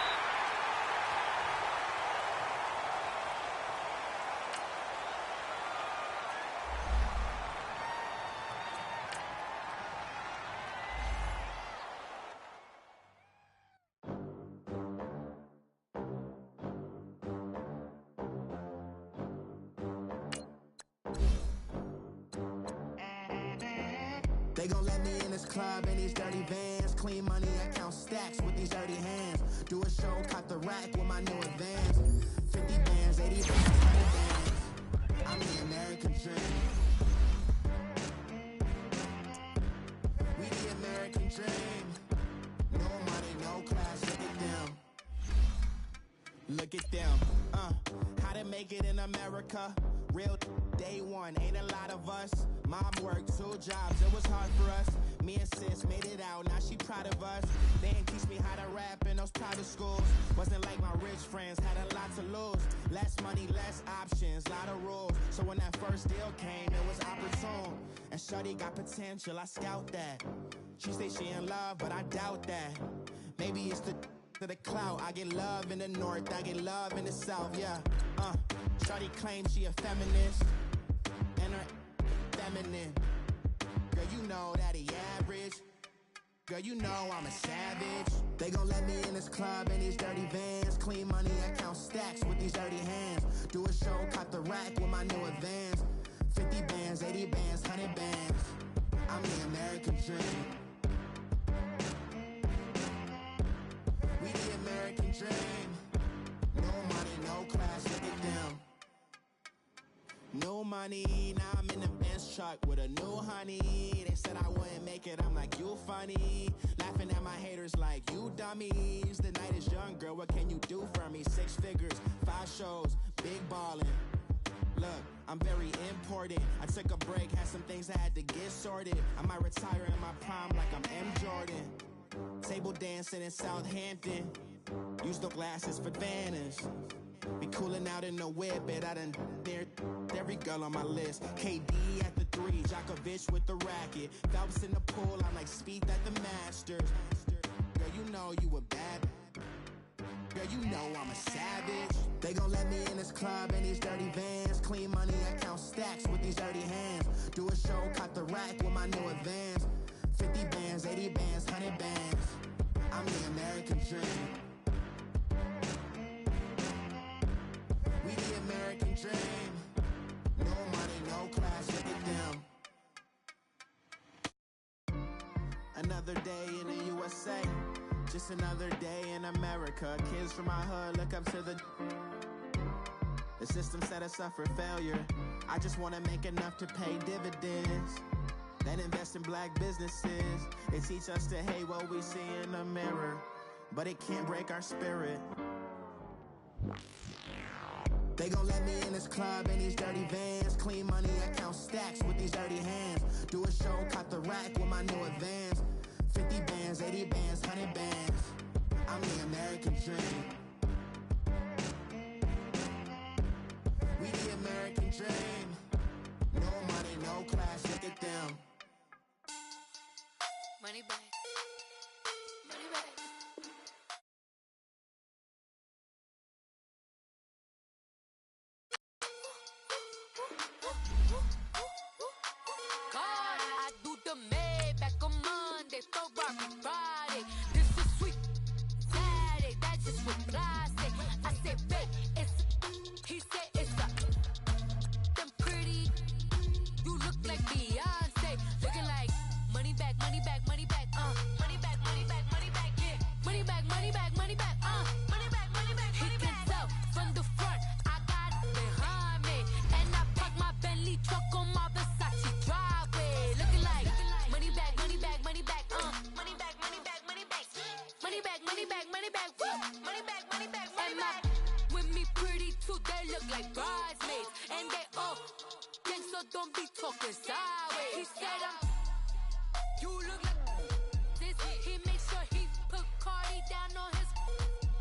They gon' let me in this club in these dirty vans. Clean money, I count stacks with these dirty hands. Do a show, cop the rack with my new advance. 50 bands, 80 bands, 100 bands. I'm the American dream. We the American dream. No money, no class, look at them. Look at them, how to make it in America. Real day one, ain't a lot of us. Mom worked 2 jobs, it was hard for us. Me and sis made it out, now she proud of us. They ain't teach me how to rap in those private schools. Wasn't like my rich friends, had a lot to lose. Less money, less options, lot of rules. So when that first deal came, it was opportune. And shorty got potential, I scout that. She say she in love, but I doubt that. Maybe it's to the clout. I get love in the north, I get love in the south, yeah. Shorty claims she a feminist, and her feminine. Girl, you know that he average. Girl, you know I'm a savage. They gon' let me in this club in these dirty vans. Clean money, I count stacks with these dirty hands. Do a show, cop the rack with my new advance. 50 bands, 80 bands, 100 bands. I'm the American dream. We the American dream. No money, no class, look at them. No money, now I'm in the Benz truck with a new honey. They said I wouldn't make it, I'm like, you funny. Laughing at my haters like, you dummies. The night is young, girl, what can you do for me? 6 figures, 5 shows, big ballin'. Look, I'm very important. I took a break, had some things I had to get sorted. I might retire in my prime like I'm M. Jordan. Table dancing in Southampton. Use the glasses for Vanish. Be cooling out in the whip, but I done there every girl on my list. KD at the 3, Djokovic with the racket. Phelps in the pool, I'm like Speed at the Masters. Girl, you know you a bad. Girl, you know I'm a savage. They gon' let me in this club in these dirty vans. Clean money, I count stacks with these dirty hands. Do a show, caught the rack with my new advance. 50 bands, 80 bands, 100 bands. I'm the American dream. We the American dream. No money, no class, look at them. Another day in the USA. Just another day in America. Kids from my hood look up to the system set us up for failure. I just want to make enough to pay dividends, then invest in black businesses. They teach us to hate what we see in the mirror, but it can't break our spirit. They gon' let me in this club in these dirty vans. Clean money, I count stacks with these dirty hands. Do a show, caught the rack with my new advance. 50 bands, 80 bands, 100 bands. I'm the American dream. We the American dream. No money, no class, look at them. Money back. Money back. God, I do the Maybach on Monday, Ferrari Friday. This is sweet Saturday, that's just what I say. I say, babe, it's he said it's a them pretty. You look like Beyonce, looking like money back, money back, money back, money back, money back, money back, yeah. Money back, money back, money back, money back, money back, money back. He can tell from the front, I got it behind me, and I park my Bentley truck on my Versace driveway, looking like money back, money back, money back, money back, money back, money back, money back, money back, money back, money back, money back, money back. With me pretty too, they look like bridesmaids, and they all gang, so don't be talking sideways. He said you look like this. He makes sure he put Cardi down on his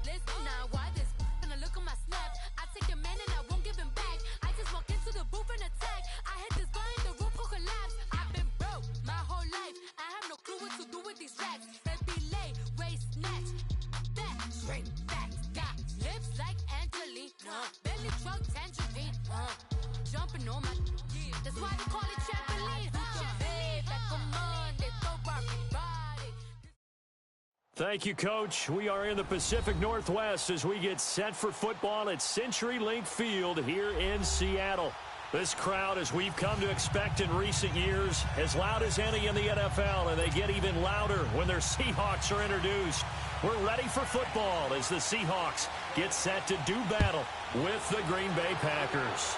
list. Now why this? Gonna look at my snap. I take your man and I won't give him back. I just walk into the booth and attack. I hit this guy in the room who collapse. I've been broke my whole life. I have no clue what to do with these racks. Baby lay, waist snatch, back straight back. Got lips like Angelina, belly truck tangerine. Jumping on my, that's why they call it trampoline. Back on Monday, Ferrari Friday. Thank you, Coach. We are in the Pacific Northwest as we get set for football at CenturyLink Field here in Seattle. This crowd, as we've come to expect in recent years, as loud as any in the NFL, and they get even louder when their Seahawks are introduced. We're ready for football as the Seahawks get set to do battle with the Green Bay Packers.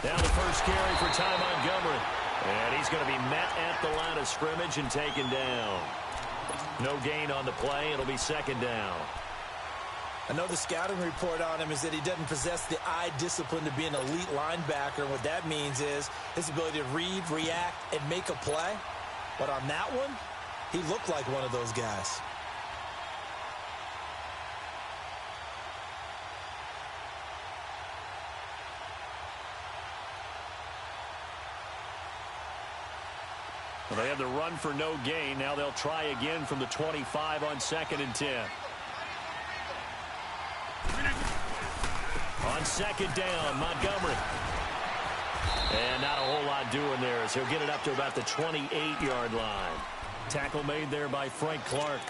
Down the first carry for Ty Montgomery. And he's going to be met at the line of scrimmage and taken down. No gain on the play. It'll be second down. I know the scouting report on him is that he doesn't possess the eye discipline to be an elite linebacker. And what that means is his ability to read, react, and make a play. But on that one, he looked like one of those guys. Well, they had the run for no gain. Now they'll try again from the 25 on 2nd and 10. On 2nd down, Montgomery. And not a whole lot doing there as he'll get it up to about the 28-yard line. Tackle made there by Frank Clark.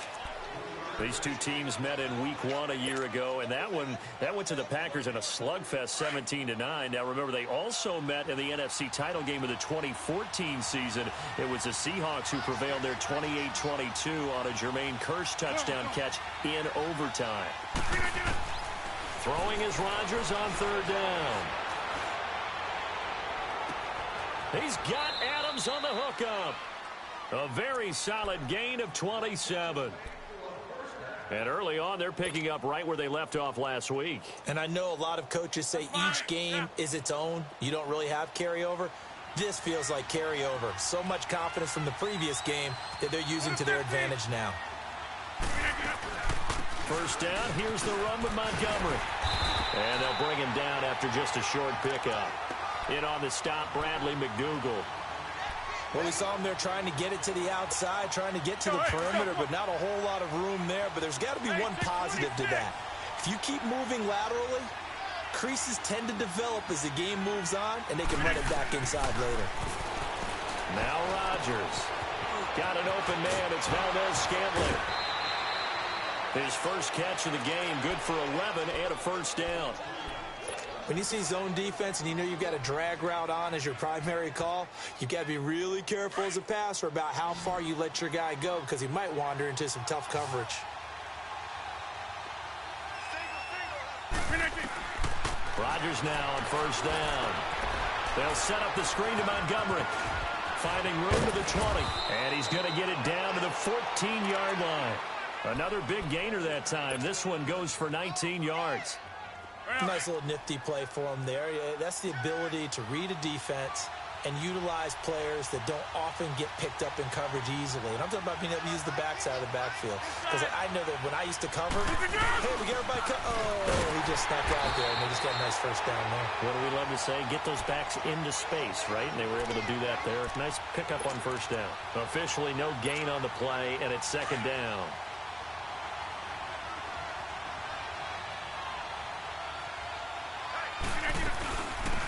These two teams met in week 1 a year ago, and that went to the Packers in a slugfest 17-9. Now, remember, they also met in the NFC title game of the 2014 season. It was the Seahawks who prevailed there 28-22 on a Jermaine Kearse touchdown catch in overtime. Throwing is Rodgers on 3rd down. He's got Adams on the hookup. A very solid gain of 27. And early on, they're picking up right where they left off last week. And I know a lot of coaches say each game is its own. You don't really have carryover. This feels like carryover. So much confidence from the previous game that they're using to their advantage now. First down, here's the run with Montgomery. And they'll bring him down after just a short pickup. In on the stop, Bradley McDougal. Well, we saw him there trying to get it to the outside, trying to get to the perimeter, but not a whole lot of room there. But there's got to be one positive to that. If you keep moving laterally, creases tend to develop as the game moves on, and they can run it back inside later. Now Rodgers. Got an open man. It's Valdez-Scantling. His first catch of the game, good for 11 and a first down. When you see zone defense and you know you've got a drag route on as your primary call, you've got to be really careful as a passer about how far you let your guy go because he might wander into some tough coverage. Rodgers now on first down. They'll set up the screen to Montgomery. Finding room to the 20. And he's going to get it down to the 14-yard line. Another big gainer that time. This one goes for 19 yards. Nice little nifty play for him there. That's the ability to read a defense and utilize players that don't often get picked up in coverage easily. And I'm talking about being able to use the backside of the backfield. Because I know that when I used to cover, hey, we get everybody he just snuck out there, and they just got a nice first down there. What do we love to say? Get those backs into space, right? And they were able to do that there. Nice pickup on first down. Officially no gain on the play, and it's second down.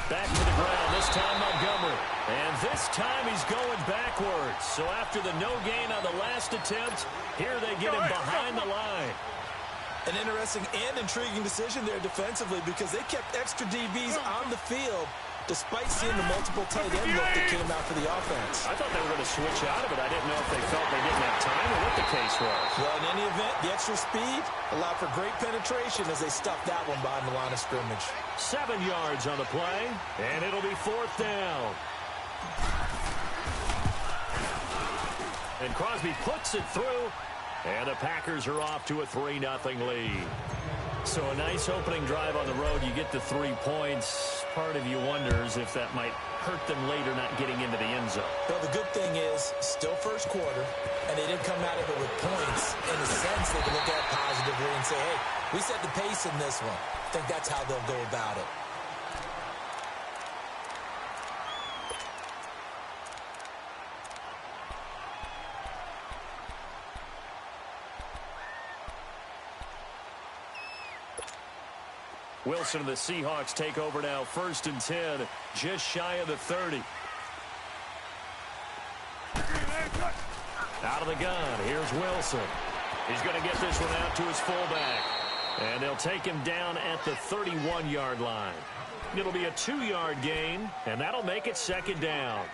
Back to the ground, this time Montgomery. And this time he's going backwards. So after the no gain on the last attempt, here they get him behind the line. An interesting and intriguing decision there defensively because they kept extra DBs on the field despite seeing the multiple tight end look that came out for the offense. I thought they were going to switch out of it. I didn't know if they felt they didn't have time or what the case was. Well, in any event, the extra speed allowed for great penetration as they stuffed that one behind the line of scrimmage. 7 yards on the play, and it'll be fourth down. And Crosby puts it through, and the Packers are off to a 3-0 lead. So a nice opening drive on the road. You get the 3 points. Part of you wonders if that might hurt them later not getting into the end zone. Well, the good thing is, still first quarter, and they didn't come out of it with points. In a sense, they can look at it positively and say, hey, we set the pace in this one. I think that's how they'll go about it. Wilson and the Seahawks take over now. 1st and 10, just shy of the 30. Out of the gun, here's Wilson. He's going to get this one out to his fullback. And they'll take him down at the 31-yard line. It'll be a 2-yard gain, and that'll make it second down.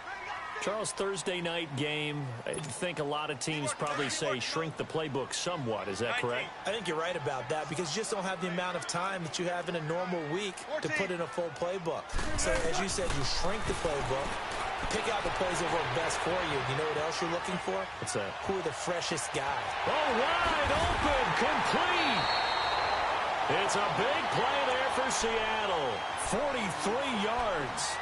Charles, Thursday night game, I think a lot of teams probably say shrink the playbook somewhat. Is that correct? I think you're right about that because you just don't have the amount of time that you have in a normal week to put in a full playbook. So, as you said, you shrink the playbook, pick out the plays that work best for you. You know what else you're looking for? What's that? Who are the freshest guys? Oh, wide open, complete. It's a big play there for Seattle. 43 yards.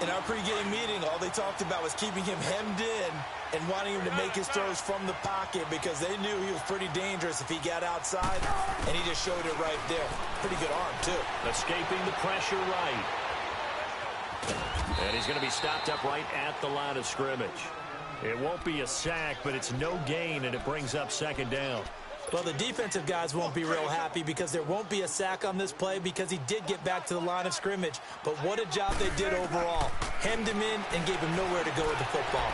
In our pregame meeting, all they talked about was keeping him hemmed in and wanting him to make his throws from the pocket because they knew he was pretty dangerous if he got outside, and he just showed it right there. Pretty good arm, too. Escaping the pressure right. And he's going to be stopped up right at the line of scrimmage. It won't be a sack, but it's no gain, and it brings up second down. Well, the defensive guys won't be real happy because there won't be a sack on this play because he did get back to the line of scrimmage. But what a job they did overall. Hemmed him in and gave him nowhere to go with the football.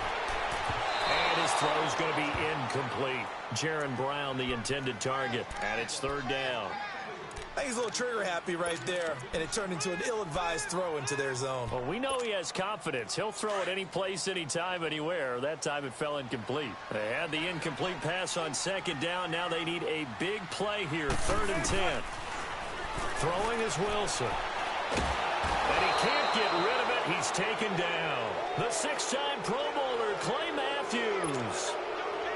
And his throw is going to be incomplete. Jaron Brown, the intended target, and it's third down. I think he's a little trigger happy right there, and it turned into an ill-advised throw into their zone. Well, we know he has confidence. He'll throw it any place, anytime, anywhere. That time it fell incomplete. They had the incomplete pass on second down. Now they need a big play here, 3rd and 10. Throwing is Wilson. And he can't get rid of it. He's taken down. The 6-time Pro Bowler Clay Matthews.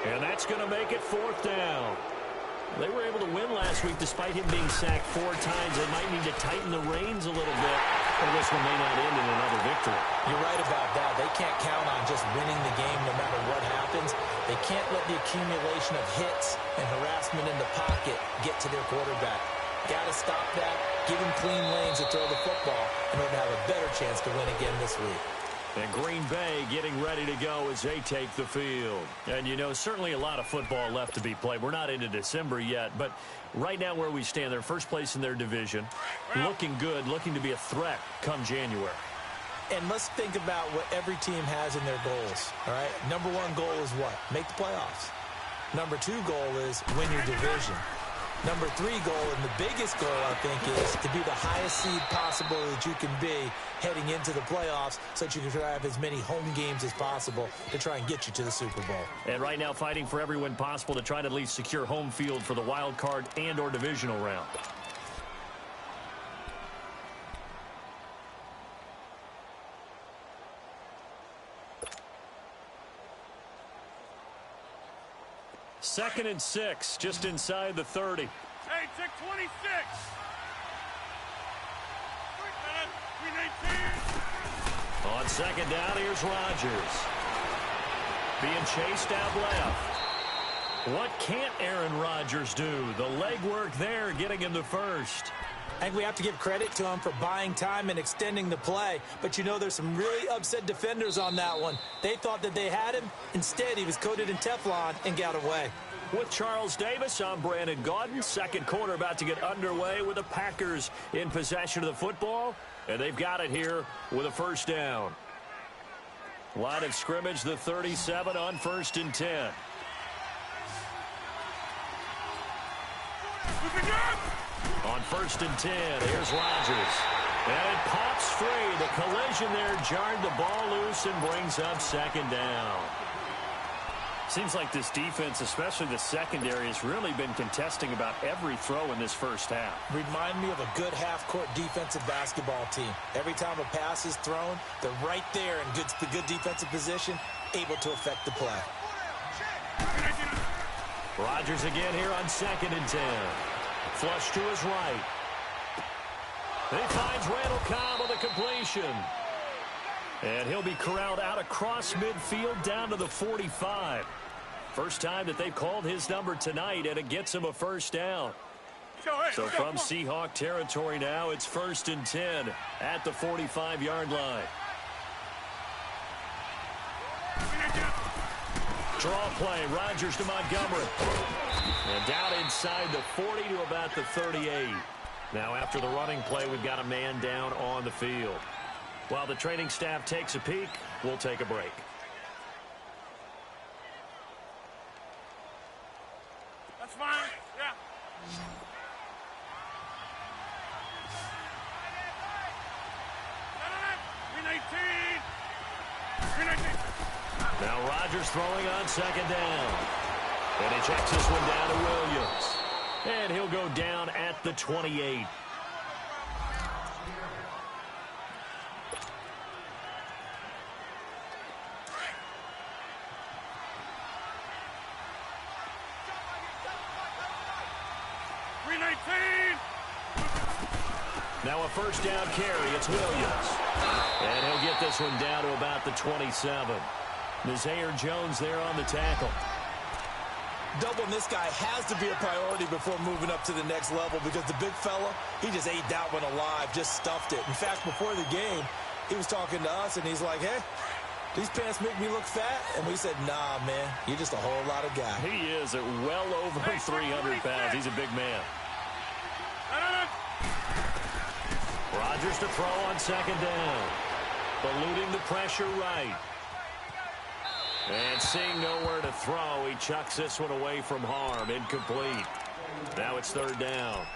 And that's going to make it 4th down. They were able to win last week despite him being sacked 4 times. They might need to tighten the reins a little bit, or this one may not end in another victory. You're right about that. They can't count on just winning the game no matter what happens. They can't let the accumulation of hits and harassment in the pocket get to their quarterback. Got to stop that, give him clean lanes to throw the football in order to have a better chance to win again this week. And Green Bay getting ready to go as they take the field. And, you know, certainly a lot of football left to be played. We're not into December yet, but right now where we stand, they're first place in their division, looking good, looking to be a threat come January. And let's think about what every team has in their goals, all right? Number 1 goal is what? Make the playoffs. Number 2 goal is win your division. Number 3 goal, and the biggest goal, I think, is to be the highest seed possible that you can be heading into the playoffs so that you can try to have as many home games as possible to try and get you to the Super Bowl. And right now fighting for every win possible to try to at least secure home field for the wild card and or divisional round. Second and 6, just inside the 30. Hey, check 26. 319. On second down, here's Rodgers. Being chased out left. What can't Aaron Rodgers do? The legwork there getting him the first. I think we have to give credit to him for buying time and extending the play. But, you know, there's some really upset defenders on that one. They thought that they had him. Instead, he was coated in Teflon and got away. With Charles Davis, I'm Brandon Gaudin. Second quarter about to get underway with the Packers in possession of the football. And they've got it here with a first down. Line of scrimmage, the 37 on 1st and 10. On 1st and 10, here's Rodgers. And it pops free. The collision there jarred the ball loose and brings up second down. Seems like this defense, especially the secondary, has really been contesting about every throw in this first half. Remind me of a good half-court defensive basketball team. Every time a pass is thrown, they're right there in the good defensive position, able to affect the play. Rodgers again here on 2nd and 10. Flush to his right. He finds Randall Cobb on the completion. And he'll be corralled out across midfield down to the 45. First time that they've called his number tonight, and it gets him a first down. So from Seahawk territory now, it's 1st and 10 at the 45-yard line. Draw play, Rodgers to Montgomery. And down inside the 40 to about the 38. Now after the running play, we've got a man down on the field. While the training staff takes a peek, we'll take a break. That's fine. Yeah. Now Rodgers throwing on 2nd down. And he checks this one down to Williams. And he'll go down at the 28. Now a first down carry. It's Williams. And he'll get this one down to about the 27. Nazaire Jones there on the tackle. Doubling this guy has to be a priority before moving up to the next level because the big fella, he just ate that one alive, just stuffed it. In fact, before the game, he was talking to us, and he's like, hey, these pants make me look fat? And we said, nah, man, you're just a whole lot of guy. He is at well over 300 pounds. He's a big man. Rodgers to throw on 2nd down. Eluding the pressure right. And seeing nowhere to throw, he chucks this one away from harm. Incomplete. Now it's 3rd down.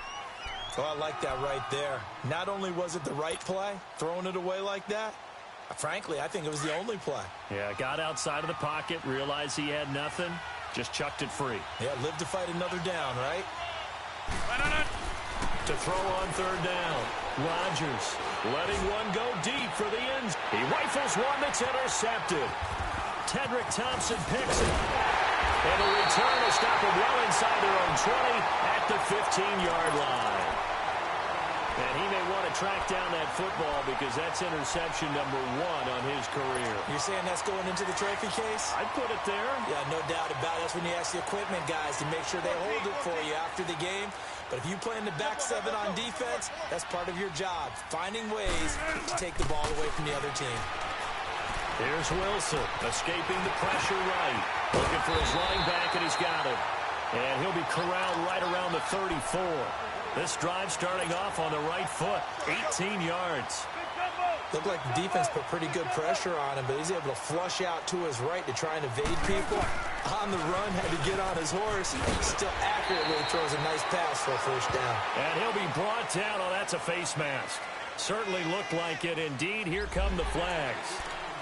Oh, I like that right there. Not only was it the right play, throwing it away like that, frankly, I think it was the only play. Yeah, got outside of the pocket, realized he had nothing, just chucked it free. Yeah, live to fight another down, right? To throw on 3rd down. Rodgers letting one go deep for the end. He rifles one that's intercepted. Tedrick Thompson picks it. And a return to stop them well inside their own 20 at the 15-yard line. And he may want to track down that football because that's interception number 1 on his career. You're saying that's going into the trophy case? I'd put it there. Yeah, no doubt about it. That's when you ask the equipment guys to make sure they hold it for you after the game. But if you play in the back 7 on defense, that's part of your job, finding ways to take the ball away from the other team. Here's Wilson, escaping the pressure right. Looking for his running back, and he's got it. And he'll be corralled right around the 34. This drive starting off on the right foot, 18 yards. Looked like the defense put pretty good pressure on him, but he's able to flush out to his right to try and evade people. On the run, had to get on his horse. Still accurately throws a nice pass for a first down. And he'll be brought down. Oh, that's a face mask. Certainly looked like it. Indeed, here come the flags.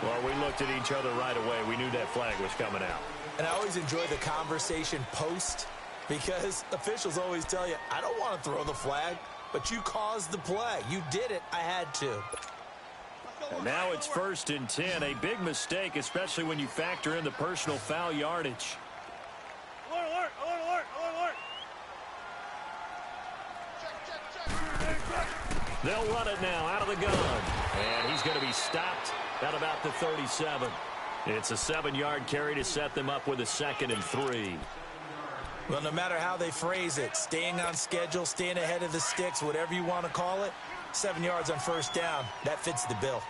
Well, we looked at each other right away. We knew that flag was coming out. And I always enjoy the conversation post because officials always tell you, I don't want to throw the flag, but you caused the play. You did it. I had to. And now it's 1st and 10. A big mistake, especially when you factor in the personal foul yardage. Alert, alert, alert, alert, alert, alert. They'll run it now out of the gun. And he's going to be stopped at about the 37. It's a 7-yard carry to set them up with a 2nd and 3. Well, no matter how they phrase it, staying on schedule, staying ahead of the sticks, whatever you want to call it, 7 yards on first down, that fits the bill.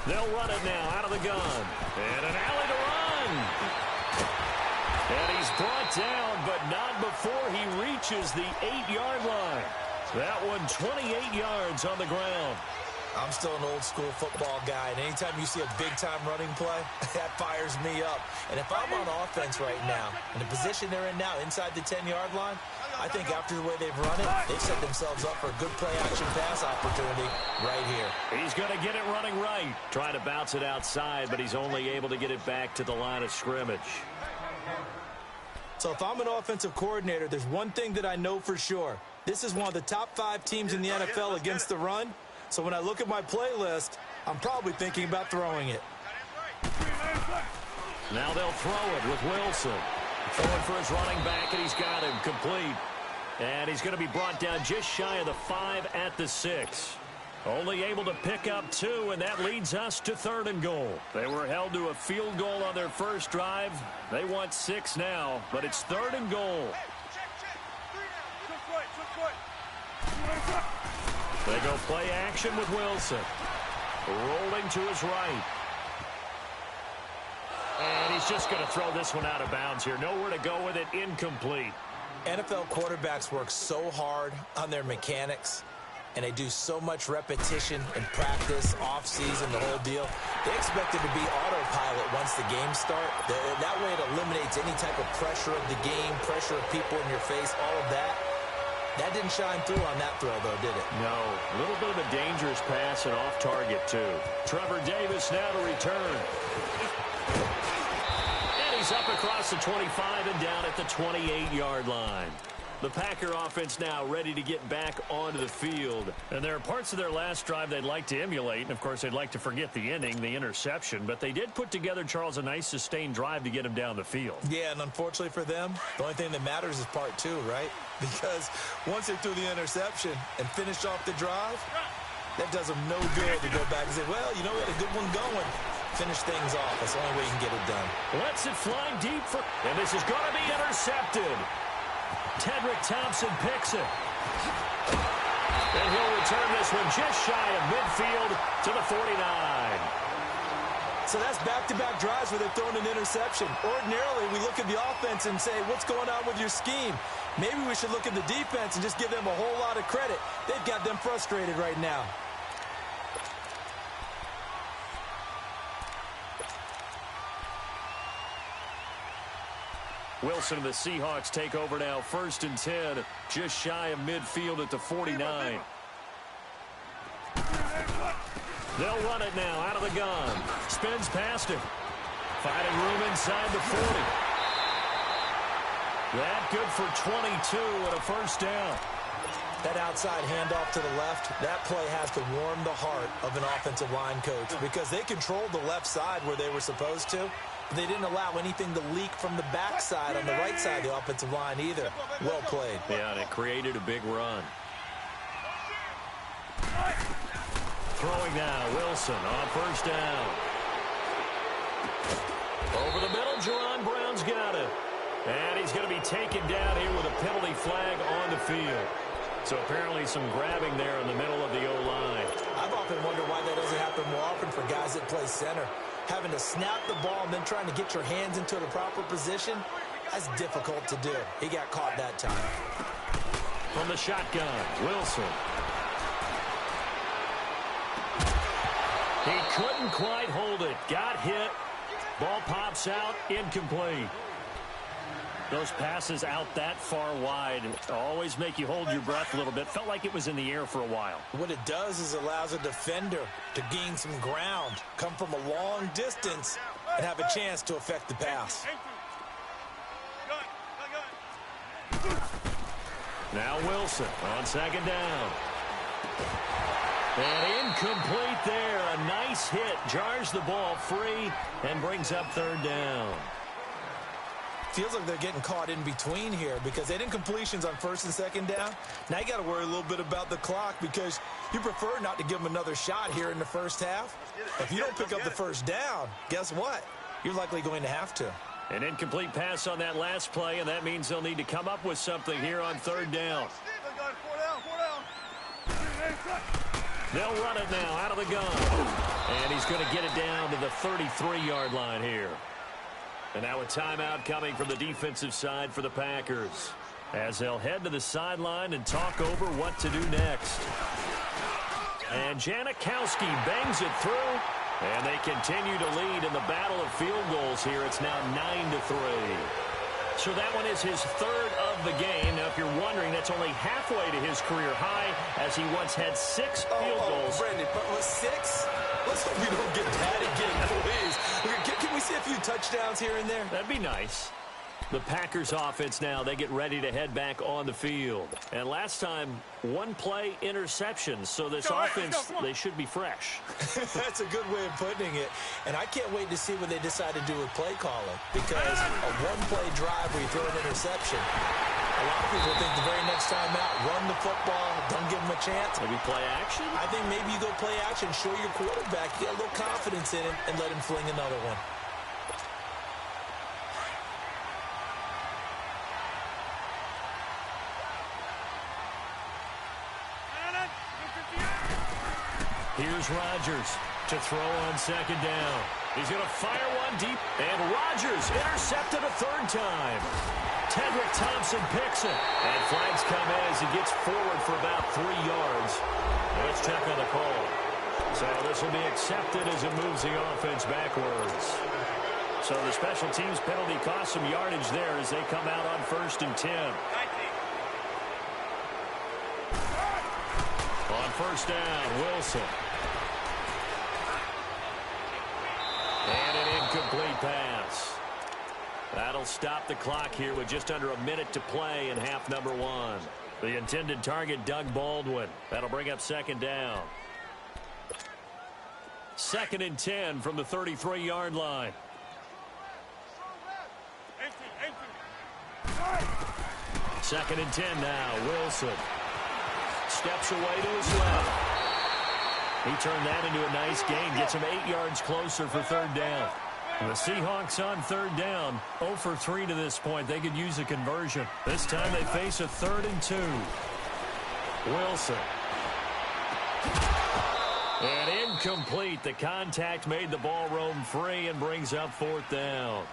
They'll run it now out of the gun. And an alley to run. And he's brought down, but not before he reaches the 8-yard line. That one 28 yards on the ground. I'm still an old-school football guy, and anytime you see a big-time running play, that fires me up. And if I'm on offense right now, in the position they're in now, inside the 10-yard line, I think after the way they've run it, they've set themselves up for a good play-action pass opportunity right here. He's going to get it running right. Trying to bounce it outside, but he's only able to get it back to the line of scrimmage. So if I'm an offensive coordinator, there's one thing that I know for sure. This is one of the top 5 teams in the NFL against the run. So when I look at my playlist, I'm probably thinking about throwing it. Now they'll throw it with Wilson. Throwing for his running back, and he's got him complete. And he's going to be brought down just shy of the 5 at the 6. Only able to pick up 2, and that leads us to 3rd and goal. They were held to a field goal on their first drive. They want 6 now, but it's 3rd and goal. They go play action with Wilson. Rolling to his right. And he's just going to throw this one out of bounds here. Nowhere to go with it. Incomplete. NFL quarterbacks work so hard on their mechanics, and they do so much repetition and practice, off-season, the whole deal. They expect it to be autopilot once the games start. That way it eliminates any type of pressure of the game, pressure of people in your face, all of that. That didn't shine through on that throw, though, did it? No. A little bit of a dangerous pass and off target, too. Trevor Davis now to return. And he's up across the 25 and down at the 28-yard line. The Packer offense now ready to get back onto the field. And there are parts of their last drive they'd like to emulate. And, of course, they'd like to forget the ending, the interception. But they did put together, Charles, a nice sustained drive to get him down the field. Yeah, and unfortunately for them, the only thing that matters is part 2, right? Because once they threw the interception and finished off the drive, that does them no good to go back and say, well, you know, we had a good one going. Finish things off. That's the only way you can get it done. Lets it fly deep for, and this is going to be intercepted. Tedrick Thompson picks it. And he'll return this one just shy of midfield to the 49. So that's back-to-back drives where they've thrown an interception. Ordinarily, we look at the offense and say, what's going on with your scheme? Maybe we should look at the defense and just give them a whole lot of credit. They've got them frustrated right now. Wilson and the Seahawks take over now, 1st and 10, just shy of midfield at the 49. They'll run it now out of the gun. Spins past him. Finding room inside the 40. That good for 22 and a first down. That outside handoff to the left, that play has to warm the heart of an offensive line coach because they controlled the left side where they were supposed to, but they didn't allow anything to leak from the backside on the right side of the offensive line either. Well played. Yeah, and it created a big run. Throwing now, Wilson on first down. Over the middle, Jerron Brown's got it. And he's going to be taken down here with a penalty flag on the field. So apparently some grabbing there in the middle of the O-line. I've often wondered why that doesn't happen more often for guys that play center. Having to snap the ball and then trying to get your hands into the proper position, that's difficult to do. He got caught that time. From the shotgun, Wilson. He couldn't quite hold it. Got hit. Ball pops out, incomplete. Those passes out that far wide always make you hold your breath a little bit. Felt like it was in the air for a while. What it does is allows a defender to gain some ground, come from a long distance, and have a chance to affect the pass. Now Wilson on second down. And incomplete there. A nice hit. Jars the ball free and brings up third down. Feels like they're getting caught in between here because they didn't completions on first and second down. Now you got to worry a little bit about the clock because you prefer not to give them another shot here in the first half. If you don't pick up the first down, guess what? You're likely going to have to. An incomplete pass on that last play, and that means they'll need to come up with something here on third down. They'll run it now out of the gun. And he's going to get it down to the 33-yard line here. And now a timeout coming from the defensive side for the Packers as they'll head to the sideline and talk over what to do next. And Janikowski bangs it through, and they continue to lead in the battle of field goals here. It's now 9-3. So that one is his third of the game. Now, if you're wondering, that's only halfway to his career high as he once had 6 field goals. Brandon, but with 6? Let's hope we don't get that again, please. Can we see a few touchdowns here and there? That'd be nice. The Packers offense now, they get ready to head back on the field. And last time, 1-play interception. So this offense, they should be fresh. That's a good way of putting it. And I can't wait to see what they decide to do with play calling. Because a 1-play drive where you throw an interception, a lot of people think the very next time out, run the football, don't give them a chance. Maybe play action? I think maybe you go play action, show your quarterback, get a little confidence in him, and let him fling another one. Here's Rodgers to throw on second down. He's going to fire one deep, and Rodgers intercepted a third time. Tedrick Thompson picks it, and flags come in as he gets forward for about 3 yards. Let's check on the call. So this will be accepted as it moves the offense backwards. So the special teams penalty cost some yardage there as they come out on 1st and 10. On first down, Wilson. And an incomplete pass. That'll stop the clock here with just under a minute to play in half number 1. The intended target, Doug Baldwin. That'll bring up second down. 2nd and 10 from the 33-yard line. Second and 10 now, Wilson. Steps away to his left. He turned that into a nice gain. Gets him 8 yards closer for third down. The Seahawks on third down. 0 for 3 to this point. They could use a conversion. This time they face a 3rd and 2. Wilson. And incomplete. The contact made the ball roam free and brings up 4th down.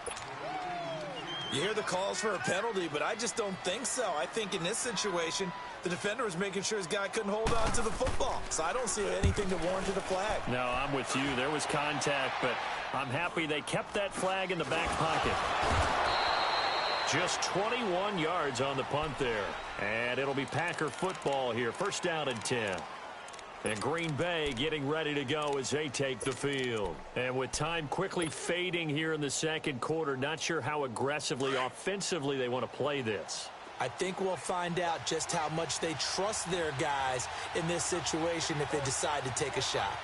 You hear the calls for a penalty, but I just don't think so. I think in this situation, the defender was making sure his guy couldn't hold on to the football. So I don't see anything to warrant a flag. No, I'm with you. There was contact, but I'm happy they kept that flag in the back pocket. Just 21 yards on the punt there. And it'll be Packer football here. 1st down and 10. And Green Bay getting ready to go as they take the field. And with time quickly fading here in the 2nd quarter, not sure how aggressively, offensively they want to play this. I think we'll find out just how much they trust their guys in this situation if they decide to take a shot.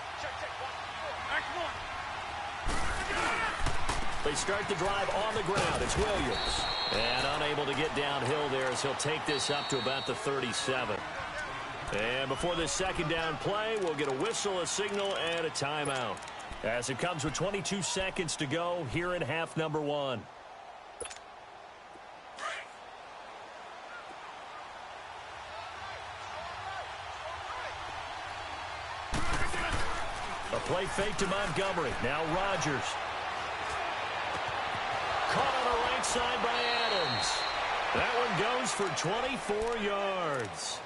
They start the drive on the ground. It's Williams. And unable to get downhill there as he'll take this up to about the 37. And before this second down play, we'll get a whistle, a signal, and a timeout. As it comes with 22 seconds to go here in half number 1. A play fake to Montgomery. Now Rodgers. Caught on the right side by Adams. That one goes for 24 yards.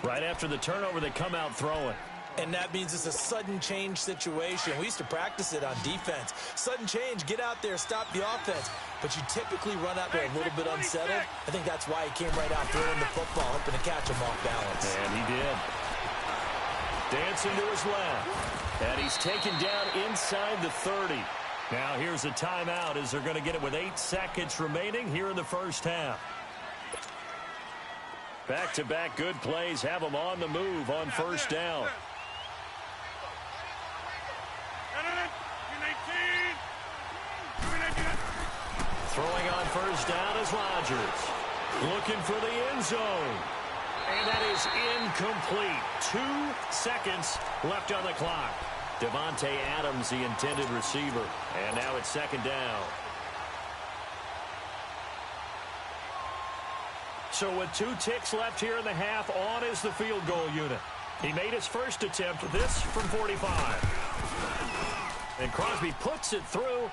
Right after the turnover, they come out throwing. And that means it's a sudden change situation. We used to practice it on defense. Sudden change, get out there, stop the offense. But you typically run out there a little bit unsettled. I think that's why he came right out throwing the football, hoping to catch him off balance. And he did. Dancing to his left. And he's taken down inside the 30. Now here's a timeout as they're going to get it with 8 seconds remaining here in the first half. Back-to-back good plays have them on the move on first down. Throwing on first down is Rodgers. Looking for the end zone. And that is incomplete. 2 seconds left on the clock. Devontae Adams, the intended receiver. And now it's second down. So with 2 ticks left here in the half, on is the field goal unit. He made his first attempt, this from 45. And Crosby puts it through.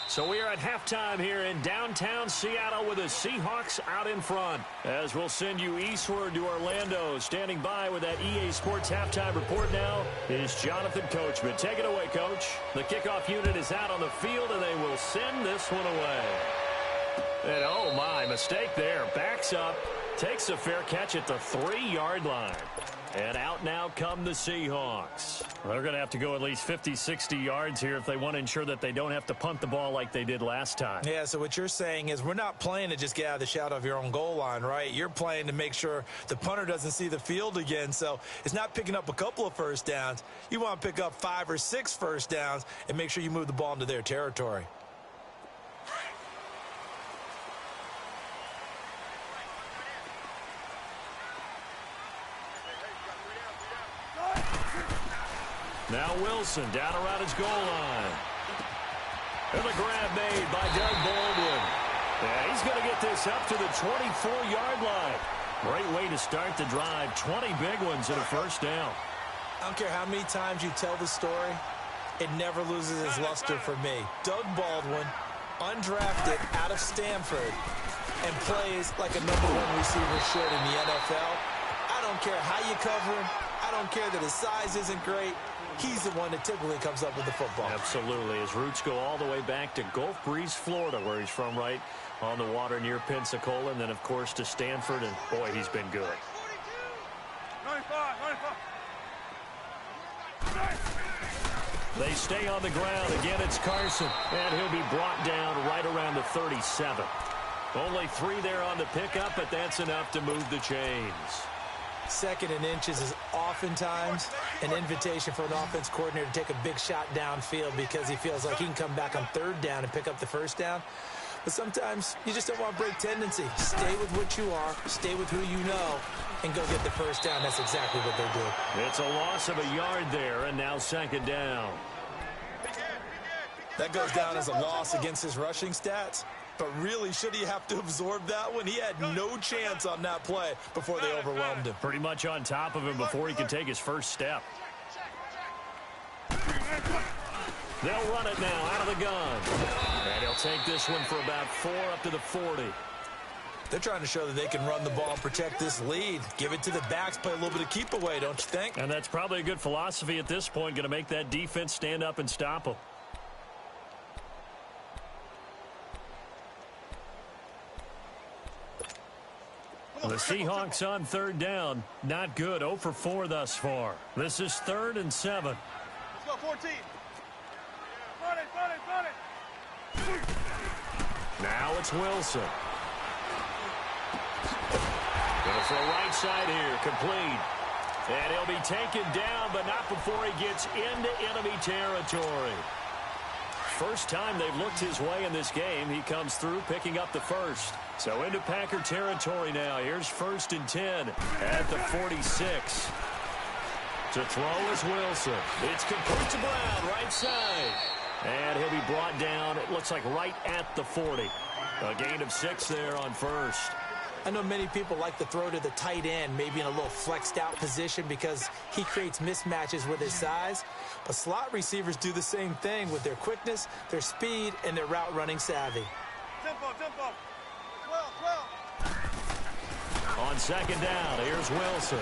So we are at halftime here in downtown Seattle with the Seahawks out in front. As we'll send you eastward to Orlando. Standing by with that EA Sports halftime report now is Jonathan Coachman. Take it away, Coach. The kickoff unit is out on the field, and they will send this one away. And oh my, mistake there. Backs up, takes a fair catch at the 3-yard line. And out now come the Seahawks. They're going to have to go at least 50, 60 yards here if they want to ensure that they don't have to punt the ball like they did last time. Yeah, so what you're saying is we're not playing to just get out of the shadow of your own goal line, right? You're playing to make sure the punter doesn't see the field again. So it's not picking up a couple of first downs. You want to pick up 5 or 6 first downs and make sure you move the ball into their territory. Now Wilson down around his goal line. And the grab made by Doug Baldwin. Yeah, he's going to get this up to the 24-yard line. Great way to start the drive. 20 big ones and a first down. I don't care how many times you tell the story, it never loses its luster for me. Doug Baldwin, undrafted out of Stanford, and plays like a #1 receiver should in the NFL. I don't care how you cover him. I don't care that his size isn't great. He's the one that typically comes up with the football. Absolutely. His roots go all the way back to Gulf Breeze, Florida, where he's from, right on the water near Pensacola. And then, of course, to Stanford. And, boy, he's been good. 95. They stay on the ground. Again, it's Carson. And he'll be brought down right around the 37. Only 3 there on the pickup, but that's enough to move the chains. 2nd and inches is oftentimes an invitation for an offense coordinator to take a big shot downfield because he feels like he can come back on 3rd down and pick up the first down. But sometimes you just don't want to break tendency. Stay with what you are, stay with who you know, and go get the first down. That's exactly what they do. It's a loss of a yard there, and now 2nd down. That goes down as a loss against his rushing stats. But really, should he have to absorb that one? He had no chance on that play before they overwhelmed him. Pretty much on top of him before he could take his first step. They'll run it now out of the gun. And he'll take this one for about 4 up to the 40. They're trying to show that they can run the ball and protect this lead. Give it to the backs, play a little bit of keep away, don't you think? And that's probably a good philosophy at this point, going to make that defense stand up and stop them. The Seahawks on 3rd down. Not good. 0 for 4 thus far. This is 3rd and 7. Let's go, 14. Run it. Now it's Wilson. Gonna throw right side here, complete. And he'll be taken down, but not before he gets into enemy territory. First time they've looked his way in this game. He comes through picking up the first. So into Packer territory now. Here's 1st and 10 at the 46. To throw is Wilson. It's complete to Brown, right side. And he'll be brought down, it looks like right at the 40. A gain of 6 there on first. I know many people like to throw to the tight end, maybe in a little flexed out position because he creates mismatches with his size. But slot receivers do the same thing with their quickness, their speed, and their route running savvy. Tempo. 12. On 2nd down, here's Wilson.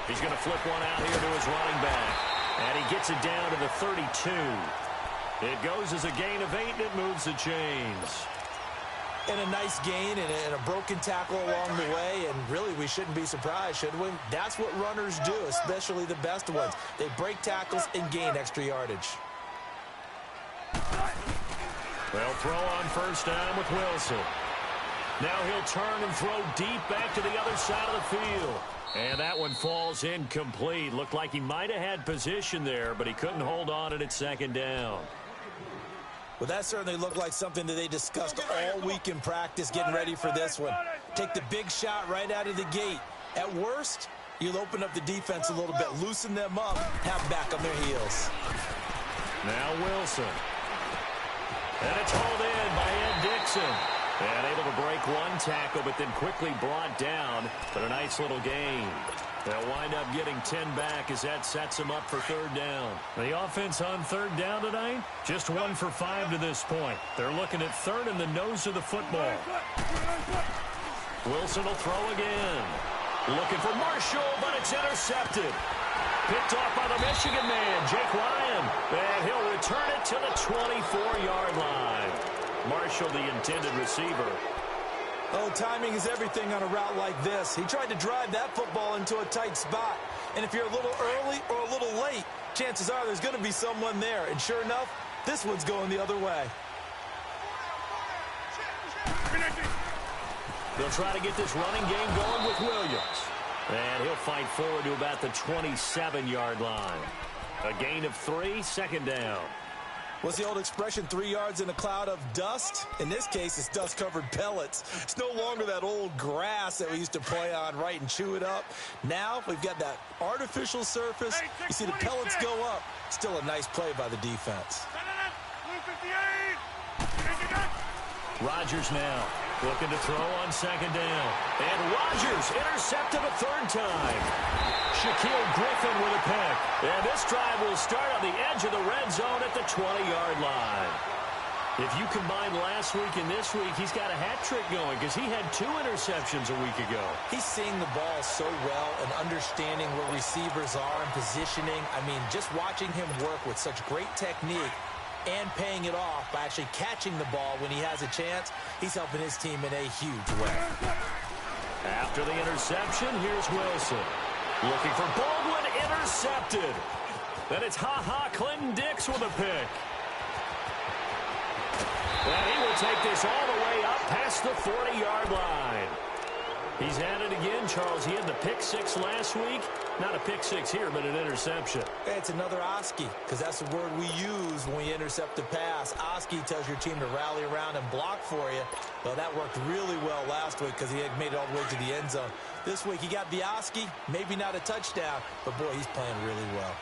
He's going to flip one out here to his running back. And he gets it down to the 32. It goes as a gain of 8, and it moves the chains. And a nice gain and a broken tackle along the way, and really we shouldn't be surprised, should we? That's what runners do, especially the best ones. They break tackles and gain extra yardage. They'll throw on 1st down with Wilson. Now he'll turn and throw deep back to the other side of the field. And that one falls incomplete. Looked like he might have had position there, but he couldn't hold on it at 2nd down. Well, that certainly looked like something that they discussed all week in practice getting ready for this one. Take the big shot right out of the gate. At worst, you'll open up the defense a little bit, loosen them up, have them back on their heels. Now Wilson. And it's hauled in by Ed Dixon. And able to break one tackle, but then quickly brought down. But a nice little gain. They'll wind up getting 10 back as that sets them up for 3rd down. The offense on 3rd down tonight, just 1 for 5 to this point. They're looking at 3rd in the nose of the football. Wilson will throw again. Looking for Marshall, but it's intercepted. Picked off by the Michigan man, Jake Ryan. And he'll return it to the 24-yard line. Marshall, the intended receiver. Oh, timing is everything on a route like this. He tried to drive that football into a tight spot. And if you're a little early or a little late, chances are there's going to be someone there. And sure enough, this one's going the other way. They'll try to get this running game going with Williams. And he'll fight forward to about the 27-yard line. A gain of 3, 2nd down. What's the old expression, 3 yards in a cloud of dust? In this case, it's dust-covered pellets. It's no longer that old grass that we used to play on, right, and chew it up. Now we've got that artificial surface. You see the pellets go up. Still a nice play by the defense. Rodgers now looking to throw on 2nd down. And Rodgers intercepted a 3rd time. Shaquille Griffin with a pick. And this drive will start on the edge of the red zone at the 20-yard line. If you combine last week and this week, he's got a hat trick going because he had 2 interceptions a week ago. He's seeing the ball so well and understanding where receivers are and positioning. I mean, just watching him work with such great technique and paying it off by actually catching the ball when he has a chance, he's helping his team in a huge way. After the interception, here's Wilson. Looking for Baldwin, intercepted. Then it's Clinton Dix with a pick. And he will take this all the way up past the 40-yard line. He's at it again, Charles. He had the pick 6 last week. Not a pick 6 here, but an interception. It's another Oski, because that's the word we use when we intercept a pass. Oski tells your team to rally around and block for you. Well, that worked really well last week because he had made it all the way to the end zone. This week he got the Oski, maybe not a touchdown, but boy, he's playing really well.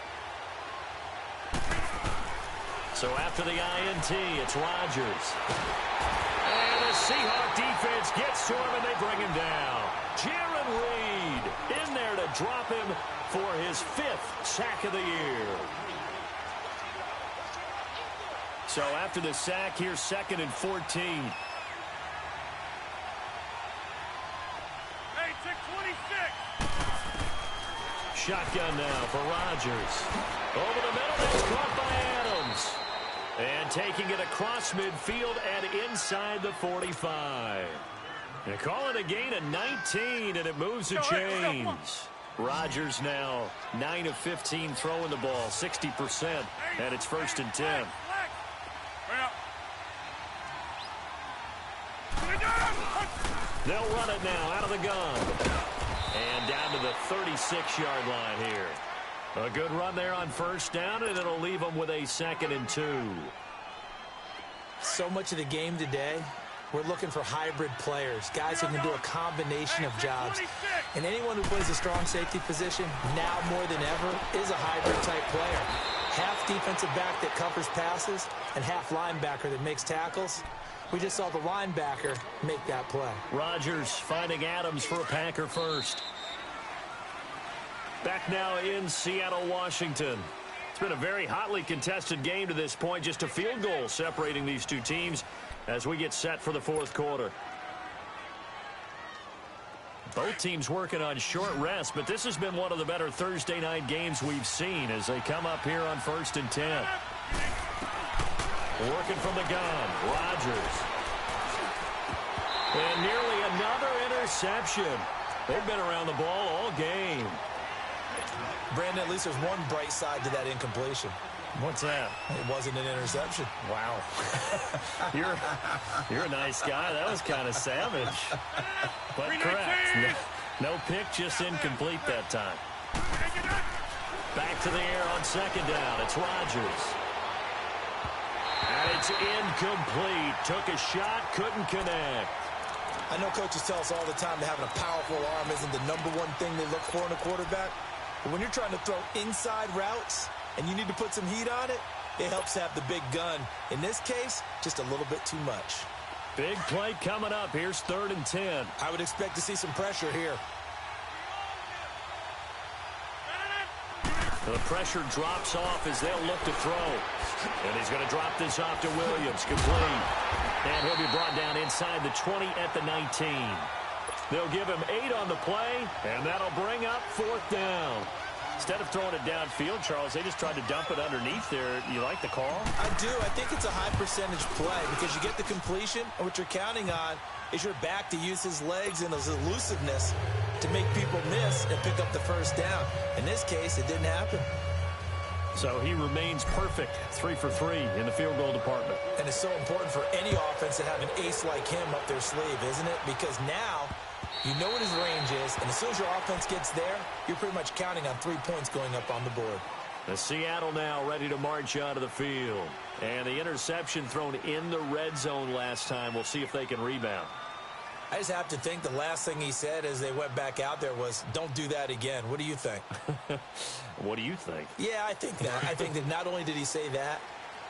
So after the INT, it's Rodgers. And the Seahawk defense gets to him, and they bring him down. Jaron Reed in there to drop him for his 5th sack of the year. So after the sack, here's 2nd and 14. Hey, check 26. Shotgun now for Rodgers. Over the middle, it's caught by Adams. And taking it across midfield and inside the 45. They call it a gain of 19, and it moves the chains. Rodgers now 9 of 15 throwing the ball, 60%, and it's 1st and 10. They'll run it now out of the gun. And down to the 36-yard line here. A good run there on first down, and it'll leave them with a 2nd and 2. So much of the game today, we're looking for hybrid players, guys who can do a combination of jobs. And anyone who plays a strong safety position, now more than ever, is a hybrid-type player. Half defensive back that covers passes and half linebacker that makes tackles. We just saw the linebacker make that play. Rodgers finding Adams for a Packer first. Back now in Seattle, Washington. It's been a very hotly contested game to this point. Just a field goal separating these two teams as we get set for the 4th quarter. Both teams working on short rest, but this has been one of the better Thursday night games we've seen as they come up here on 1st and 10. Working from the gun, Rodgers. And nearly another interception. They've been around the ball all game. Brandon, at least there's one bright side to that incompletion. What's that? It wasn't an interception. Wow. You're a nice guy. That was kind of savage. But correct. No pick, just incomplete that time. Back to the air on 2nd down. It's Rodgers. And it's incomplete. Took a shot, couldn't connect. I know coaches tell us all the time that having a powerful arm isn't the #1 thing they look for in a quarterback. But when you're trying to throw inside routes and you need to put some heat on it, it helps have the big gun. In this case, just a little bit too much. Big play coming up. Here's 3rd and 10. I would expect to see some pressure here. The pressure drops off as they'll look to throw. And he's going to drop this off to Williams. Complete. And he'll be brought down inside the 20 at the 19. They'll give him 8 on the play, and that'll bring up 4th down. Instead of throwing it downfield, Charles, they just tried to dump it underneath there. You like the call? I do. I think it's a high-percentage play because you get the completion, and what you're counting on is your back to use his legs and his elusiveness to make people miss and pick up the 1st down. In this case, it didn't happen. So he remains perfect, 3 for 3 in the field goal department. And it's so important for any offense to have an ace like him up their sleeve, isn't it? Because now you know what his range is, and as soon as your offense gets there, you're pretty much counting on 3 points going up on the board. The Seattle now ready to march onto the field. And the interception thrown in the red zone last time. We'll see if they can rebound. I just have to think the last thing he said as they went back out there was, don't do that again. What do you think? What do you think? Yeah, I think that. I think that not only did he say that,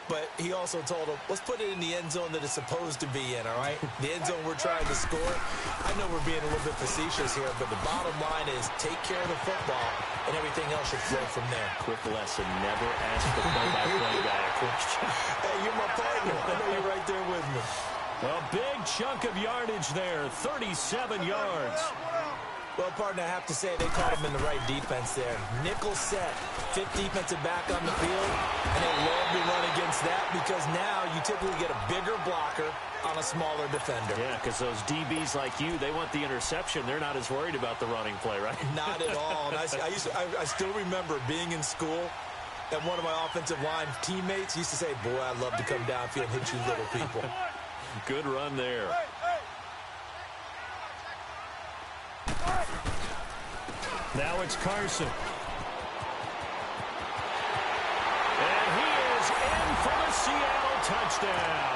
but he also told them, let's put it in the end zone that it's supposed to be in, all right? The end zone we're trying to score. I know we're being a little bit facetious here, but the bottom line is take care of the football, and everything else should flow from there. Quick lesson, never ask the play-by-play guy a question. Hey, you're my partner. I know you're right there with me. A big chunk of yardage there, 37 yards. Well, partner, I have to say they caught him in the right defense there. Nickel set, 5th defensive back on the field, and they love to run against that because now you typically get a bigger blocker on a smaller defender. Yeah, because those DBs like you, they want the interception. They're not as worried about the running play, right? Not at all. And I still remember being in school, and one of my offensive line teammates used to say, boy, I'd love to come downfield and hit you little people. Good run there. Now it's Carson. And he is in for the Seattle touchdown.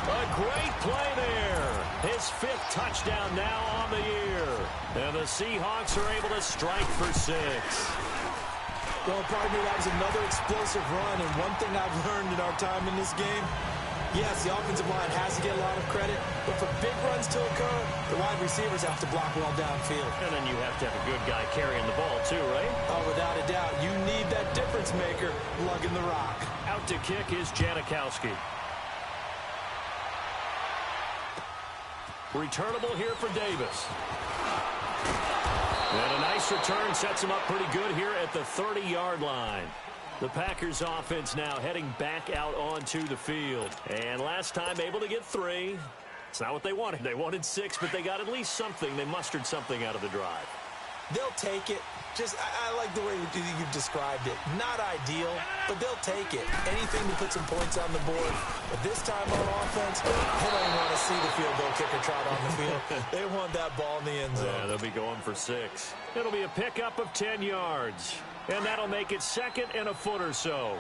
A great play there. His 5th touchdown now on the year. And the Seahawks are able to strike for 6. Well, partner, that was another explosive run. And one thing I've learned in our time in this game, yes, the offensive line has to get a lot of credit, but for big runs to occur, the wide receivers have to block well downfield. And then you have to have a good guy carrying the ball too, right? Oh, without a doubt. You need that difference maker lugging the rock. Out to kick is Janikowski. Returnable here for Davis. And a nice return sets him up pretty good here at the 30-yard line. The Packers offense now heading back out onto the field. And last time able to get 3. It's not what they wanted. They wanted 6, but they got at least something. They mustered something out of the drive. They'll take it. I like the way you've described it. Not ideal, but they'll take it. Anything to put some points on the board. But this time on offense, they don't even want to see the field goal kicker trot on the field. They want that ball in the end zone. Yeah, they'll be going for 6. It'll be a pickup of 10 yards. And that'll make it 2nd and a foot or so.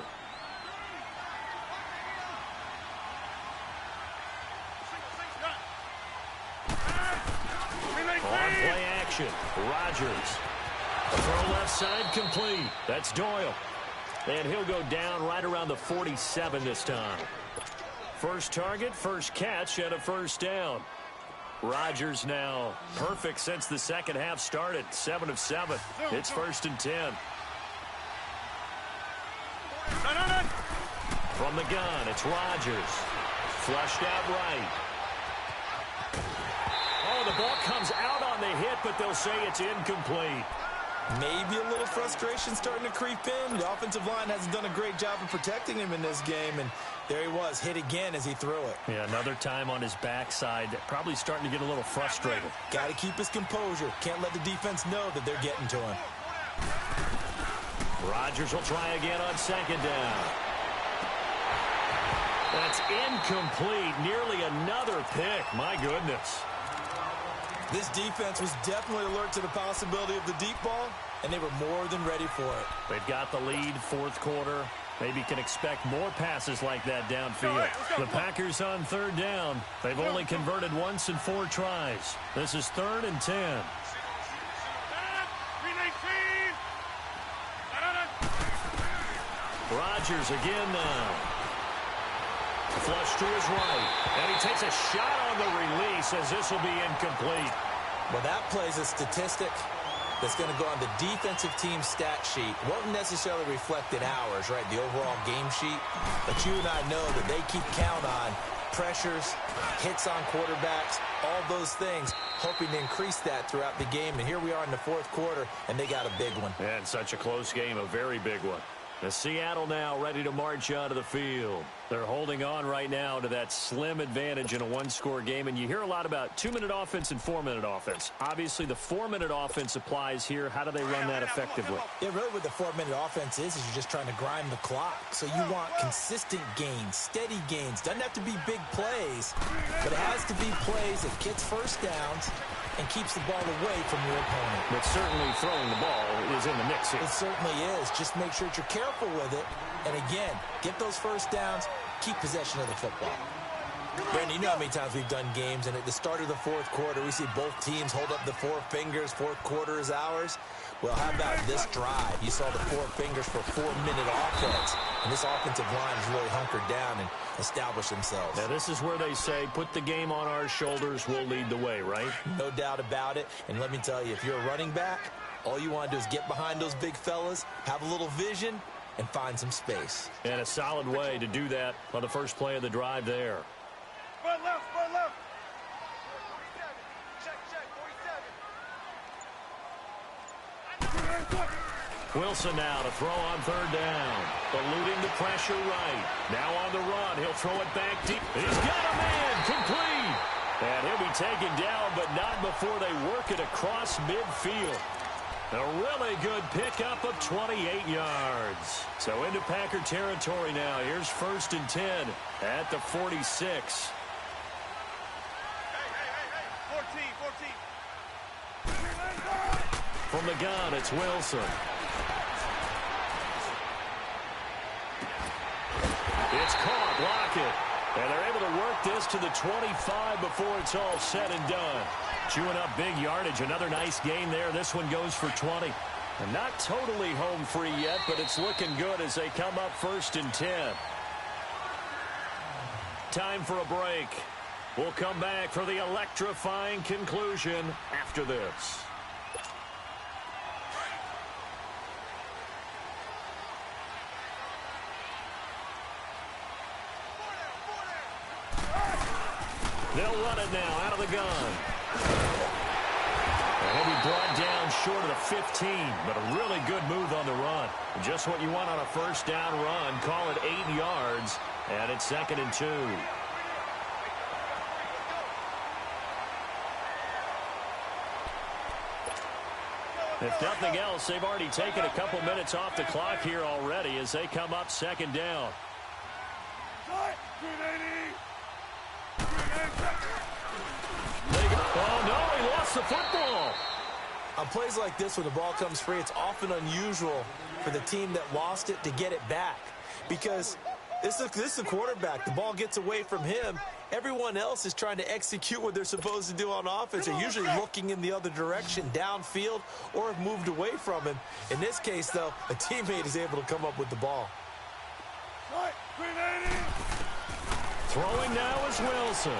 On play action, Rodgers. Throw left side complete. That's Doyle. And he'll go down right around the 47 this time. First target, first catch, and a first down. Rodgers now perfect since the second half started. 7 of 7. It's 1st and 10. From the gun, it's Rodgers. Flushed out right. Oh, the ball comes out on the hit, but they'll say it's incomplete. Maybe a little frustration starting to creep in. The offensive line hasn't done a great job of protecting him in this game, and there he was, hit again as he threw it. Yeah, another time on his backside, probably starting to get a little frustrated. Got to keep his composure. Can't let the defense know that they're getting to him. Rodgers will try again on 2nd down. That's incomplete. Nearly another pick. My goodness. This defense was definitely alert to the possibility of the deep ball, and they were more than ready for it. They've got the lead, 4th quarter. Maybe can expect more passes like that downfield. The Packers on 3rd down. They've only converted once in 4 tries. This is 3rd and 10. Rodgers again now. Flush to his right. And he takes a shot on the release as this will be incomplete. Well, that plays a statistic that's going to go on the defensive team stat sheet. Won't necessarily reflect in ours, right, the overall game sheet. But you and I know that they keep count on pressures, hits on quarterbacks, all those things, hoping to increase that throughout the game. And here we are in the 4th quarter, and they got a big one. And such a close game, a very big one. The Seattle now ready to march onto the field. They're holding on right now to that slim advantage in a 1-score game. And you hear a lot about 2-minute offense and 4-minute offense. Obviously, the 4-minute offense applies here. How do they run that effectively? Yeah, really what the 4-minute offense is you're just trying to grind the clock. So you want consistent gains, steady gains. Doesn't have to be big plays, but it has to be plays that gets first downs and keeps the ball away from your opponent. But certainly throwing the ball is in the mix here. It certainly is. Just make sure that you're careful with it. And again, get those first downs, keep possession of the football. Brandon, you know how many times we've done games, and at the start of the 4th quarter, we see both teams hold up the 4 fingers, 4th quarter is ours. Well, how about this drive? You saw the 4 fingers for 4-minute offense, and this offensive line has really hunkered down and established themselves. Now, this is where they say, put the game on our shoulders, we'll lead the way, right? No doubt about it, and let me tell you, if you're a running back, all you want to do is get behind those big fellas, have a little vision, and find some space. And a solid way to do that on the first play of the drive there. Front left, front left. Wilson now to throw on 3rd down. Eluding the pressure right. Now on the run. He'll throw it back deep. He's got a man. Complete. And he'll be taken down, but not before they work it across midfield. A really good pickup of 28 yards. So into Packer territory now. Here's 1st and 10 at the 46. 14. From the gun, it's Wilson. It's caught. Lockett. And they're able to work this to the 25 before it's all said and done. Chewing up big yardage. Another nice gain there. This one goes for 20. And not totally home free yet, but it's looking good as they come up 1st and 10. Time for a break. We'll come back for the electrifying conclusion after this. They'll run it now out of the gun. And he'll be brought down short of the 15, but a really good move on the run. Just what you want on a 1st down run. Call it 8 yards, and it's 2nd and 2. If nothing else, they've already taken a couple minutes off the clock here already as they come up second down. Oh, no, he lost the football. On plays like this, when the ball comes free, it's often unusual for the team that lost it to get it back. Because this is a quarterback. The ball gets away from him. Everyone else is trying to execute what they're supposed to do on offense. They're usually looking in the other direction, downfield, or have moved away from him. In this case, though, a teammate is able to come up with the ball. Throwing now is Wilson.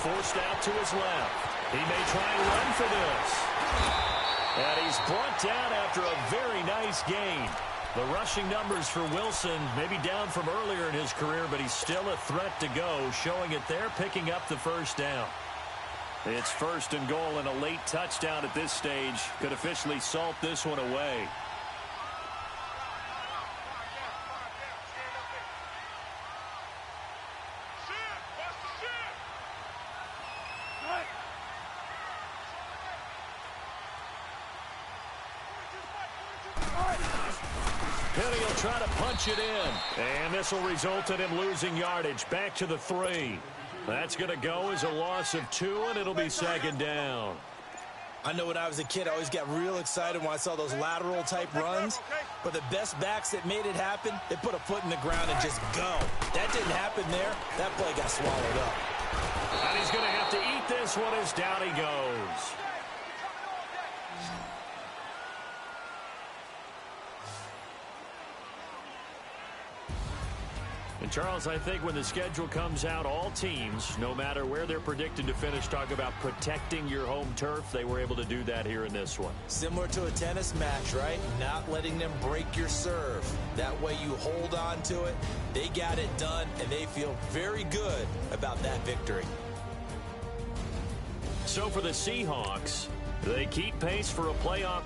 Forced out to his left. He may try and run for this. And he's brought down after a very nice gain. The rushing numbers for Wilson may be down from earlier in his career, but he's still a threat to go, showing it there, picking up the first down. It's first and goal, and a late touchdown at this stage could officially salt this one away. Penny will try to punch it in. And this will result in him losing yardage. Back to the 3. That's going to go as a loss of 2, and it'll be second down. I know when I was a kid, I always got real excited when I saw those lateral-type runs. But the best backs that made it happen, they put a foot in the ground and just go. That didn't happen there. That play got swallowed up. And he's going to have to eat this one as down he goes. And, Charles, I think when the schedule comes out, all teams, no matter where they're predicted to finish, talk about protecting your home turf. They were able to do that here in this one. Similar to a tennis match, right? Not letting them break your serve. That way you hold on to it. They got it done, and they feel very good about that victory. So for the Seahawks, they keep pace for a playoff